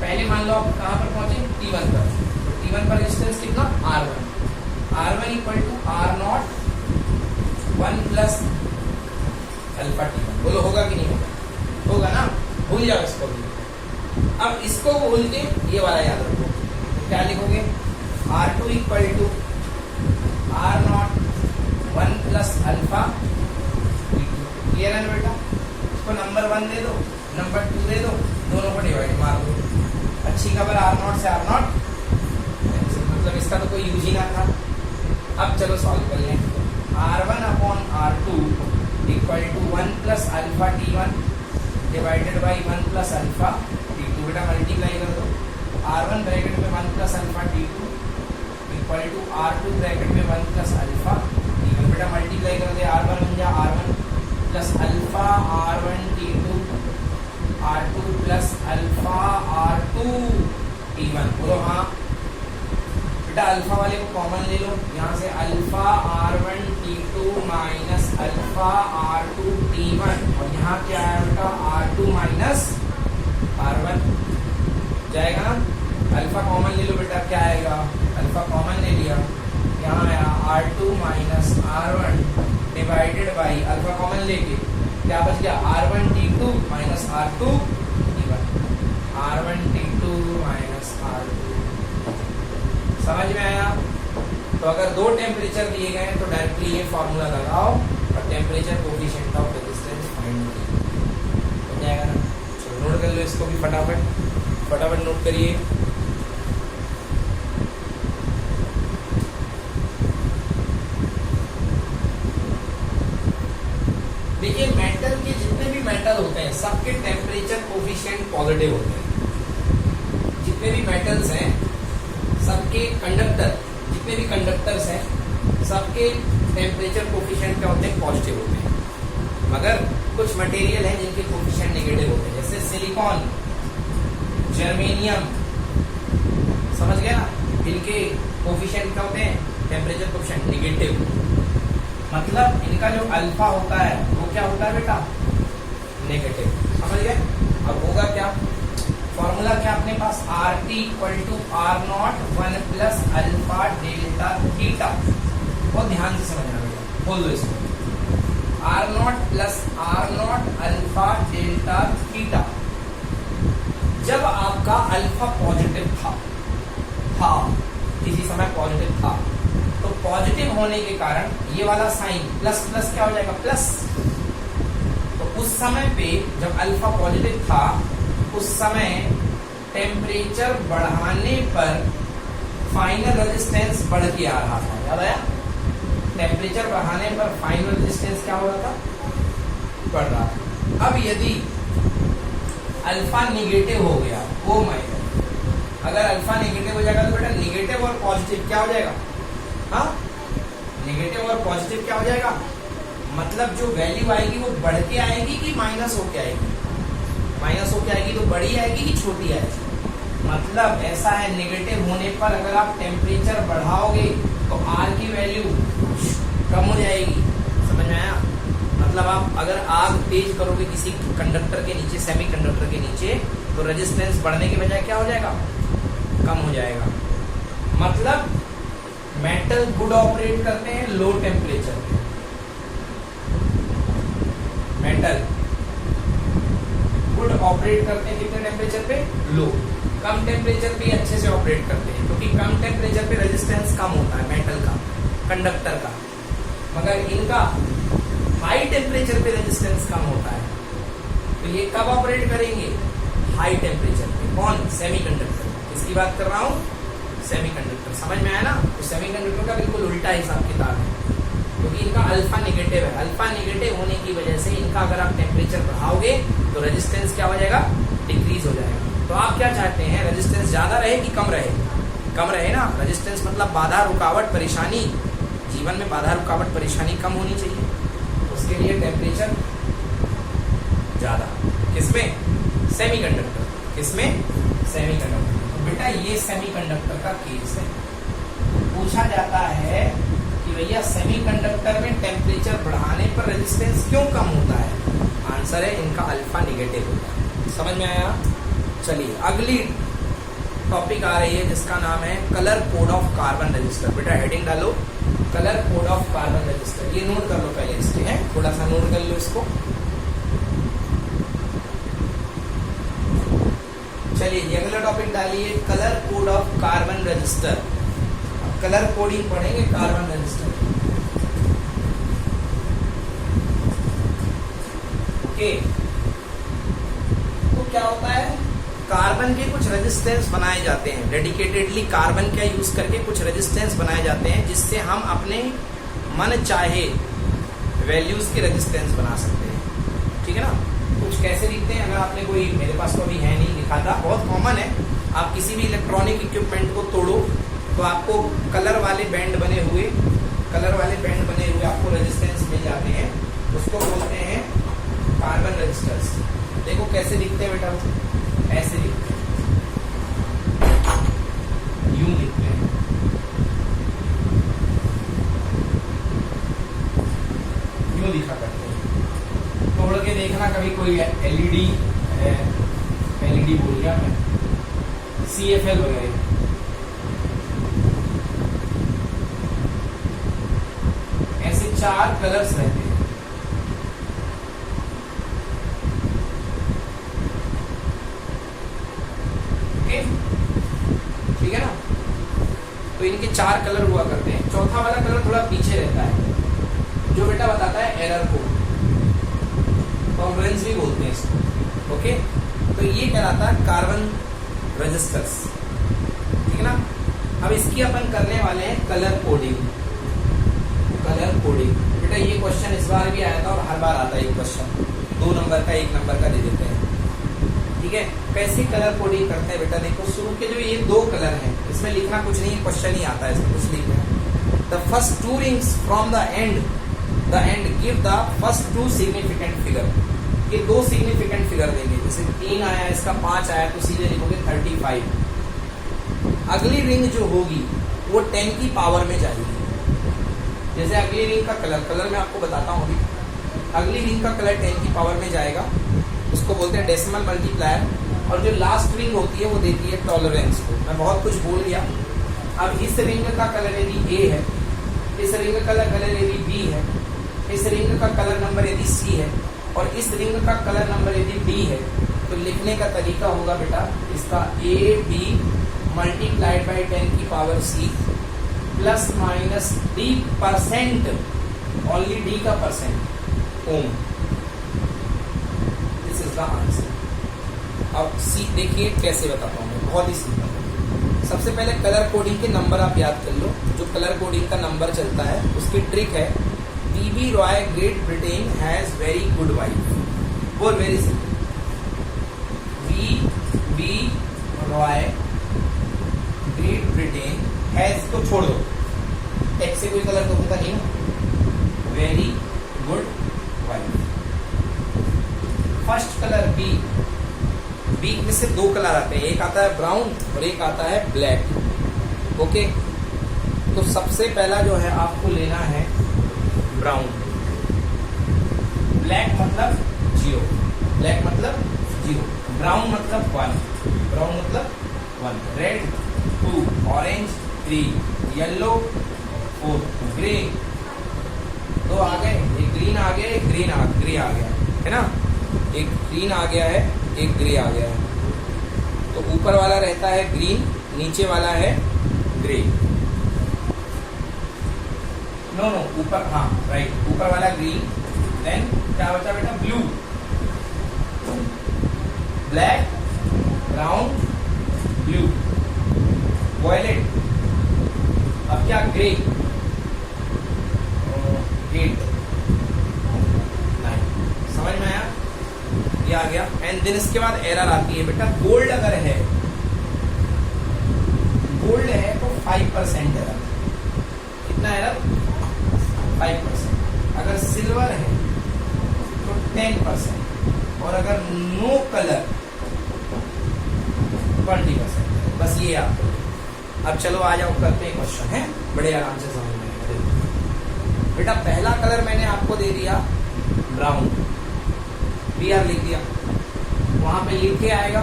पहले मान लो आप कहां पर पहुंचे, T1 पर, तो T1 पर रेजिस्टेंस कितना, R1 equal to R0 1 plus alpha T1। बोलो होगा कि नहीं होगा? होगा ना? भूल जाओ इसको भी। अब इसको भूल के ये वाला याद रखो, क्या लिखोगे, R2 equal to R0 1 plus alpha T2। Clear है बेटा? इसको नंबर 1 दे दो, नंबर 2 दे दो, दोनों को डिवाइड मार दो। अच्छी खबर, R0 से R0, मतलब इसका तो कोई यूज ही ना था। अब चलो सॉल्व कर लें। R1 upon R2 equal to 1 plus alpha T1 divided by 1 plus alpha T2। बेटा मल्टीप्लाई कर दो, R1 ब्रैकेट में 1 plus alpha T2 equal to R2 bracket में 1 प्लस अल्फा T1। बेटा मल्टीप्लाई कर दे, R1 बन जा R1 plus alpha R1 T2, R2 plus alpha R2 T1। बोलो हाँ बेटा, अल्फा वाले को कॉमन ले लो, यहाँ से alpha R1 T2 minus alpha R2 T1, और यहाँ क्या है बेटा, R2 माइनस R1 जाएगा ना? अल्फा कॉमन ले लो बेटा, क्या आएगा, अल्फा कॉमन ले लिया, यहाँ आया R2 minus R1 divided by alpha common लेके क्या बच गया, R1 T2 minus R2 T1। R1T2 minus R2। समझ में आया? तो अगर दो टेम्परेचर दिए गए हैं तो डायरेक्टली ये फॉर्मूला लगाओ और temperature coefficient of resistance find हो जाएगा ना। चलो नोट कर लो इसको भी फटाफट नोट करिए। देखिए मेटल के जितने भी मेटल होते हैं सबके टेम्परेचर कोफिशिएंट पॉजिटिव होते हैं। जितने भी मेटल्स हैं सबके कंडक्टर, जितने भी कंडक्टर्स हैं सबके टेम्परेचर कोफिशिएंट क्या होते हैं? पॉजिटिव होते हैं। मगर कुछ मटेरियल है जिनके कोफिशिएंट नेगेटिव होते हैं, जैसे सिलिकॉन, जर्मेनियम, समझ गया ना? इनके कोफिशिएंट क्या होते हैं? Temperature coefficient negative. मतलब इनका जो अल्फा होता है वो क्या होता है बेटा? नेगेटिव। समझ गए? अब होगा क्या? फॉर्मूला क्या अपने पास? RT equal to R0 1 plus alpha delta theta. बहुत ध्यान से समझना बेटा, बोल दो इसको। R0 plus R0 alpha delta theta. जब आपका अल्फा पॉजिटिव था किसी समय पॉजिटिव था, तो पॉजिटिव होने के कारण ये वाला साइन प्लस प्लस क्या हो जाएगा? प्लस। तो उस समय पे जब अल्फा पॉजिटिव था उस समय टेम्परेचर बढ़ाने पर फाइनल रेजिस्टेंस बढ़ के आ रहा था। याद आया? टेम्परेचर बढ़ाने पर फाइनल रेजिस्टेंस क्या हो रहा था? बढ़ रहा था। अब यदि अल्फा निगेटिव हो गया, ओ माय गॉड, अगर अल्फा निगेटिव हो जाएगा तो बेटा निगेटिव और पॉजिटिव क्या हो जाएगा? हाँ, नेगेटिव और पॉजिटिव क्या हो जाएगा? मतलब जो वैल्यू आएगी वो बढ़ के आएगी कि माइनस होके आएगी? माइनस होके आएगी तो बड़ी आएगी कि छोटी आएगी? मतलब ऐसा है, नेगेटिव होने पर अगर आप टेम्परेचर बढ़ाओगे तो R की वैल्यू कम हो जाएगी। समझ में आया? मतलब आप अगर आग तेज करोगे किसी कंडक्टर के नीचे, सेमी कंडक्टर के नीचे, तो रेजिस्टेंस बढ़ने के बजाय क्या हो जाएगा? कम हो जाएगा। मतलब मेटल गुड ऑपरेट करते हैं लो टेम्परेचर पे। मेटल गुड ऑपरेट करते हैं कितने टेम्परेचर पे? लो। कम टेम्परेचर पे अच्छे से ऑपरेट करते हैं क्योंकि कम टेम्परेचर पे रेजिस्टेंस कम होता है मेटल का, कंडक्टर का। मगर इनका हाई टेम्परेचर पे रेजिस्टेंस कम होता है। तो ये कब ऑपरेट करेंगे? हाई टेम्परेचर पे। कौन? सेमीकंडक्टर। किसकी बात कर रहा हूं? सेमीकंडक्टर। समझ में आया ना? तो सेमीकंडक्टर का बिल्कुल उल्टा हिसाब किताब है क्योंकि इनका अल्फा नेगेटिव है। अल्फा नेगेटिव होने की वजह से इनका अगर आप टेम्परेचर बढ़ाओगे तो रेजिस्टेंस क्या हो जाएगा? डिक्रीज हो जाएगा। तो आप क्या चाहते हैं? रेजिस्टेंस ज्यादा रहे कि कम रहे? कम रहे ना। रेजिस्टेंस मतलब बाधा, रुकावट, परेशानी। जीवन में बाधा, रुकावट, परेशानी कम होनी चाहिए। उसके लिए टेम्परेचर ज्यादा। किसमें? सेमीकंडक्टर। किसमें? सेमीकंडक्टर। तो बेटा ये सेमीकंडक्टर का केस है। पूछा जाता है कि भैया सेमीकंडक्टर में टेम्परेचर बढ़ाने पर रेजिस्टेंस क्यों कम होता है? आंसर है इनका अल्फा नेगेटिव होता है। समझ में आया? चलिए अगली टॉपिक आ रही है जिसका नाम है colour code of carbon register. बेटा हेडिंग डालो, colour code of carbon register. ये नोट कर लो पहले, इसके है थोड़ा सा नोट कर लो इसको। चलिए ये अगला टॉपिक डालिए, colour code of carbon register. अब कलर कोडिंग पढ़ेंगे कार्बन रजिस्टर। ओके, तो क्या होता है? कार्बन के कुछ रेजिस्टेंस बनाए जाते हैं। डेडिकेटेडली कार्बन का यूज करके कुछ रेजिस्टेंस बनाए जाते हैं जिससे हम अपने मन चाहे वैल्यूज के रेजिस्टेंस बना सकते हैं। ठीक है ना? कुछ कैसे दिखते हैं? अगर आपने कोई, मेरे पास तो अभी है नहीं दिखाता, बहुत कॉमन है। आप किसी भी इलेक्ट्रॉनिक इक्विपमेंट को तोड़ो तो आपको कलर वाले बैंड बने हुए आपको रेजिस्टेंस मिल जाते हैं। उसको बोलते हैं कार्बन रजिस्टर्स। देखो कैसे दिखते हैं बेटा, ऐसे दिखते हैं, यूं दिखते हैं। यूं दिखा करते हैं। तोड़ के देखना कभी कोई एलईडी है, एलईडी बोल गया मैं, CFL वगैरह। ऐसे 4 कलर्स रहते हैं। तो इनके 4 कलर हुआ करते हैं। चौथा वाला कलर थोड़ा पीछे रहता है, जो बेटा बताता है एरर को, टॉलरेंस भी बोलते हैं इसको। ओके, तो ये कहलाता है कार्बन रजिस्टर्स, ठीक है ना। अब इसकी अपन करने वाले हैं कलर कोडिंग। कलर कोडिंग बेटा ये क्वेश्चन इस बार भी आया था और हर बार आता है ये क्वेश्चन, 2 नंबर का 1 नंबर का दे देते हैं, ठीक है। कैसे कलर कोडिंग करते हैं बेटा, देखो शुरू के जो ये 2 कलर हैं इसमें लिखना कुछ नहीं, क्वेश्चन ही आता है इसमें कुछ लिखना है। The first 2 rings from the end give the first 2 significant figure. ये 2 सिग्निफिकेंट फिगर देंगे, जैसे 3 आया इसका 5 आया तो सीधे लिखोगे 35। अगली रिंग जो होगी वो 10 की पावर में जाएगी। जैसे अगली रिंग का कलर मैं आपको बताता हूँ अभी। अगली रिंग का कलर 10 की पावर में जाएगा, उसको बोलते हैं डेसिमल मल्टीप्लायर। और जो लास्ट रिंग होती है वो देती है टॉलरेंस को। मैं बहुत कुछ भूल गया। अब इस रिंग का कलर यदि ए है, इस रिंग का कलर यदि बी है, इस रिंग का कलर नंबर यदि सी है और इस रिंग का कलर नंबर यदि डी है, तो लिखने का तरीका होगा बेटा इसका ए बी मल्टीप्लाइड बाई 10 की power C plus minus D percent, only D का percent ohm. This is the answer. अब सी देखिए कैसे बताता हूँ मैं, बहुत ही सिंपल। सबसे पहले कलर कोडिंग के नंबर आप याद कर लो। जो कलर कोडिंग का नंबर चलता है उसकी ट्रिक है B B Roy Great Britain has very good wife. बोल very simple, B B Roy Great Britain has को छोड़ दो, एक्स से कोई कलर तो होता नहीं ना, very good wife. First colour b, b में से 2 कलर आते हैं, एक आता है ब्राउन और एक आता है ब्लैक। ओके, तो सबसे पहला जो है आपको लेना है ब्राउन। ब्लैक मतलब 0, ब्लैक मतलब 0, ब्राउन मतलब 1, ब्राउन मतलब 1, रेड 2, ऑरेंज 3, येलो 4, ग्रे 2 आ गए, एक ग्रीन आ गया, एक ग्रे आ गया है ना, एक ग्रीन आ गया है, एक ग्रे आ गया है। तो ऊपर वाला रहता है ग्रीन, नीचे वाला है ग्रे। नो ऊपर, हाँ राइट, ऊपर वाला ग्रीन, देन क्या बचा बेटा blue, black, brown, blue, violet. अब क्या ग्रे, 8 9। समझ में आया, ये आ गया। एंड देन इसके बाद एरर आती है बेटा, गोल्ड अगर है, गोल्ड है तो 5% एरर। कितना एरर, 5%। अगर सिल्वर है तो 10%, और अगर नो कलर 20%। बस ये आपको। अब चलो आ जाओ करते हैं क्वेश्चन, है बड़े आराम से समझ में आएगा। बेटा पहला कलर मैंने आपको दे दिया ब्राउन, बी आर लिख दिया, वहां पे लिख के आएगा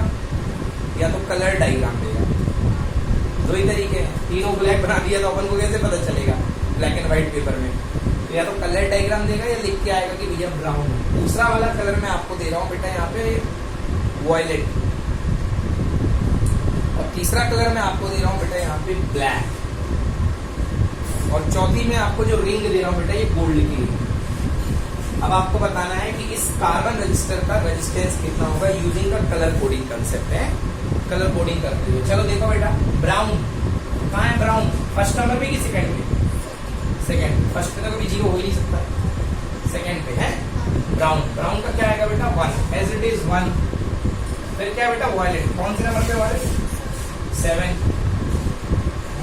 या तो कलर डायग्राम देगा। 2 ही तरीके हैं, तीनों ब्लैक बना दिया तो अपन को कैसे पता चलेगा ब्लैक एंड व्हाइट पेपर में, तो या तो कलर डायग्राम देगा या लिख के आएगा कि भैया ब्राउन है। दूसरा वाला कलर मैं आपको दे रहा हूँ बेटा यहाँ पे वॉयलेट, और तीसरा कलर मैं आपको दे रहा हूँ बेटा यहाँ पे ब्लैक, और चौथी में आपको जो रिंग दे रहा हूँ बेटा ये गोल्ड की रिंग। अब आपको बताना है कि इस कार्बन रजिस्टर का रेजिस्टेंस कितना होगा यूजिंग का कलर कोडिंग कंसेप्ट है, कलर कोडिंग करते हुए। चलो देखो बेटा, ब्राउन कहाँ है, ब्राउन फर्स्ट नंबर पे कि सेकंड पे, सेकंड, फर्स्ट पे तो कभी 0 हो ही नहीं सकता, सेकंड पे है ब्राउन। ब्राउन का क्या आएगा बेटा 1, एज इट इज 1। फिर क्या बेटा वॉयलेट, कौन से नंबर पे वॉयलेट 7,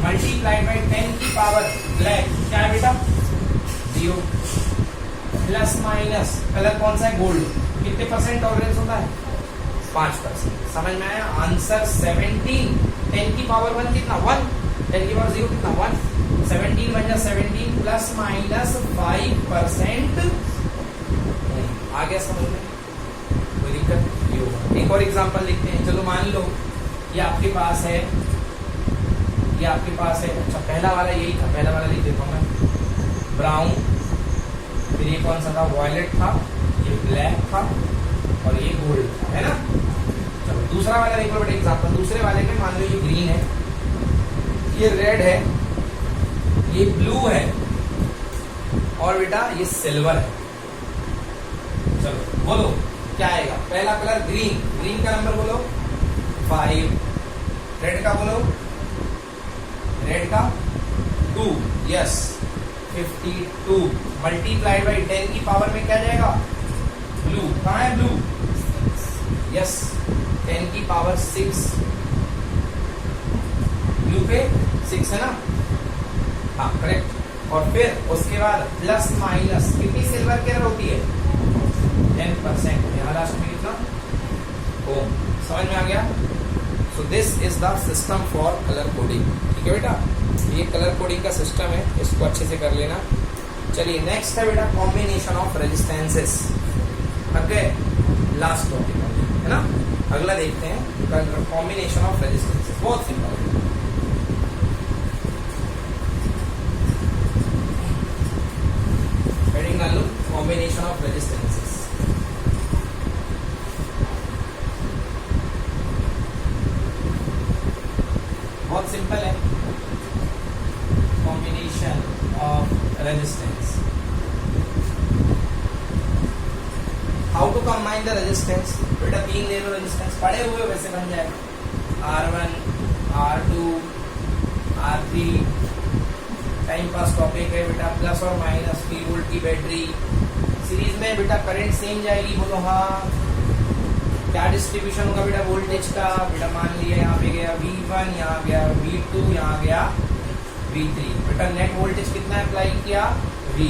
मल्टीप्लाइड बाई 10 की पावर ब्लैक, क्या है बेटा 0, प्लस माइनस कलर कौन सा है गोल्ड, कितने परसेंट टॉलरेंस होता है 5%। समझ में आया, आंसर 17, 10 की पावर 1 कितना 1, 10 की पावर 0 कितना 1, 17 बन जा 17 प्लस माइनस 5%। आ गया समझ में, कोई दिक्कत नहीं होगा। एक और एग्जांपल लिखते हैं। चलो मान लो ये आपके पास है, ये आपके पास है, अच्छा पहला वाला यही था, पहला वाला लिख देता हूँ मैं, ब्राउन, फिर ये कौन सा था वॉयलेट था, ये ब्लैक था और ये गोल्ड था, है ना। चलो दूसरा वाला देखो बेटा एग्जांपल। दूसरे वाले में मान लो ये ग्रीन है, ये रेड है ये ब्लू है और बेटा ये सिल्वर है। चलो बोलो क्या आएगा। पहला कलर ग्रीन, ग्रीन का नंबर बोलो 5, रेड का बोलो, रेड का 2, यस 52 मल्टीप्लाइड बाई 10 की पावर में क्या जाएगा, ब्लू। कहाँ है ब्लू, यस 10 की पावर 6, ब्लू पे 6 है ना, हाँ करेक्ट। और फिर उसके बाद प्लस माइनस कितनी सिल्वर केयर होती है 10%, यहाँ लास्ट में कितना ओम। समझ में आ गया। सो this is the system for colour coding. ठीक है बेटा, ये कलर कोडिंग का सिस्टम है, इसको अच्छे से कर लेना। चलिए नेक्स्ट है बेटा combination of resistances. Okay last topic है ना, अगला देखते हैं कॉम्बिनेशन ऑफ रेजिस्टेंसेस। बहुत सिंपल है, हेडिंग डाल लो कॉम्बिनेशन ऑफ रेजिस्टेंसेस। बहुत सिंपल है, combination of resistance. How to combine the resistance. बेटा 3 ले लो रेजिस्टेंस, पड़े हुए वैसे बन जाएगा R1, R2, R3। Time pass topic है बेटा, प्लस और माइनस 3 वोल्ट की बैटरी। सीरीज में बेटा करंट सेम जाएगी, बोलो हाँ। क्या डिस्ट्रीब्यूशन होगा बेटा वोल्टेज का, बेटा मान लिया यहाँ पे गया V1, यहाँ गया V2, यहाँ गया V3। बेटा नेट वोल्टेज कितना अप्लाई किया V,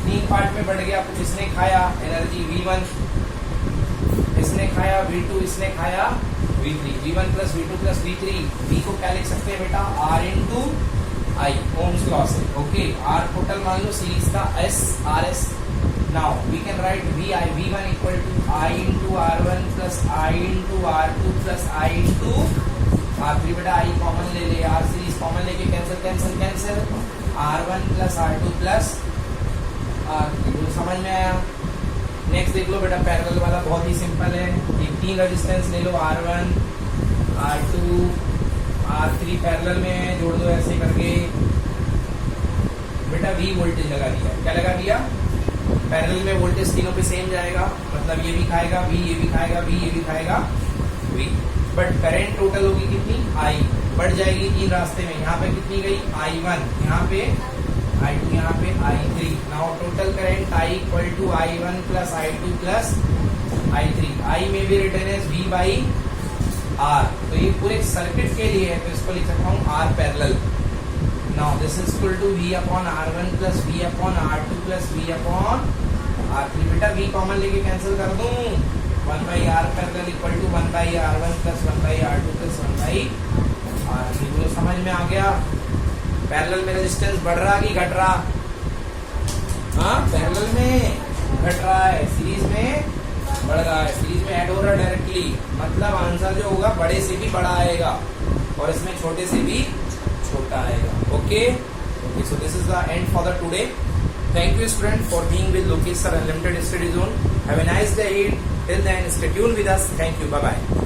3 पार्ट में बढ़ गया। कुछ इसने खाया एनर्जी V1, इसने खाया V2, इसने खाया V3। V1 plus V2 plus V3। V को क्या लिख सकते हैं बेटा R into I, ohm's law से। ओके R टोटल मान लो सीरीज का S RS। Now we can write V1 equal to I into R1 plus I into R2 plus I into R3। बेटा I कॉमन ले ले, R सीरीज कॉमन लेके cancel cancel cancel, R1 plus R2 plus R3। समझ में आया। नेक्स्ट देख लो बेटा पैरेलल वाला, बहुत ही सिंपल है। ये 3 रेजिस्टेंस ले लो R1, R2, R3 पैरेलल में जोड़ दो ऐसे करके। बेटा V वोल्टेज लगा दिया, क्या लगा दिया, पैरेलल में वोल्टेज तीनों पे सेम जाएगा, मतलब ये भी खाएगा V, ये भी खाएगा V, ये भी खाएगा V। बट करंट टोटल होगी कितनी I, बढ़ जाएगी 3 रास्ते में। यहाँ पे कितनी गई I1, यहाँ पे I2, यहाँ पे I3। Now total current I equal to I1 plus I2 plus I3। I में भी रिटर्न है V बाई R, तो ये पूरे सर्किट के लिए है, तो इसको लिख सकता हूँ R parallel. Now this is equal to V upon R1 plus V upon R2 plus V upon R3। बेटा V कॉमन लेके कैंसिल कर दूं, 1 by R parallel equal to 1 by R1 plus 1 by R2 plus 1 by R3। तो समझ में आ गया। पैरेलल में रेजिस्टेंस बढ़ रहा कि घट रहा, हाँ पैरेलल में घट रहा है, सीरीज में बढ़ रहा है। सीरीज में ऐड हो रहा है डायरेक्टली, मतलब आंसर जो होगा बड़े से भी बड़ा आएगा और इसमें छोटे से भी छोटा आएगा। Okay so this is the end for the today. Thank you student for being with Lokesh sir unlimited study zone. Have a nice day. Till then stay tuned with us. Thank you, bye bye.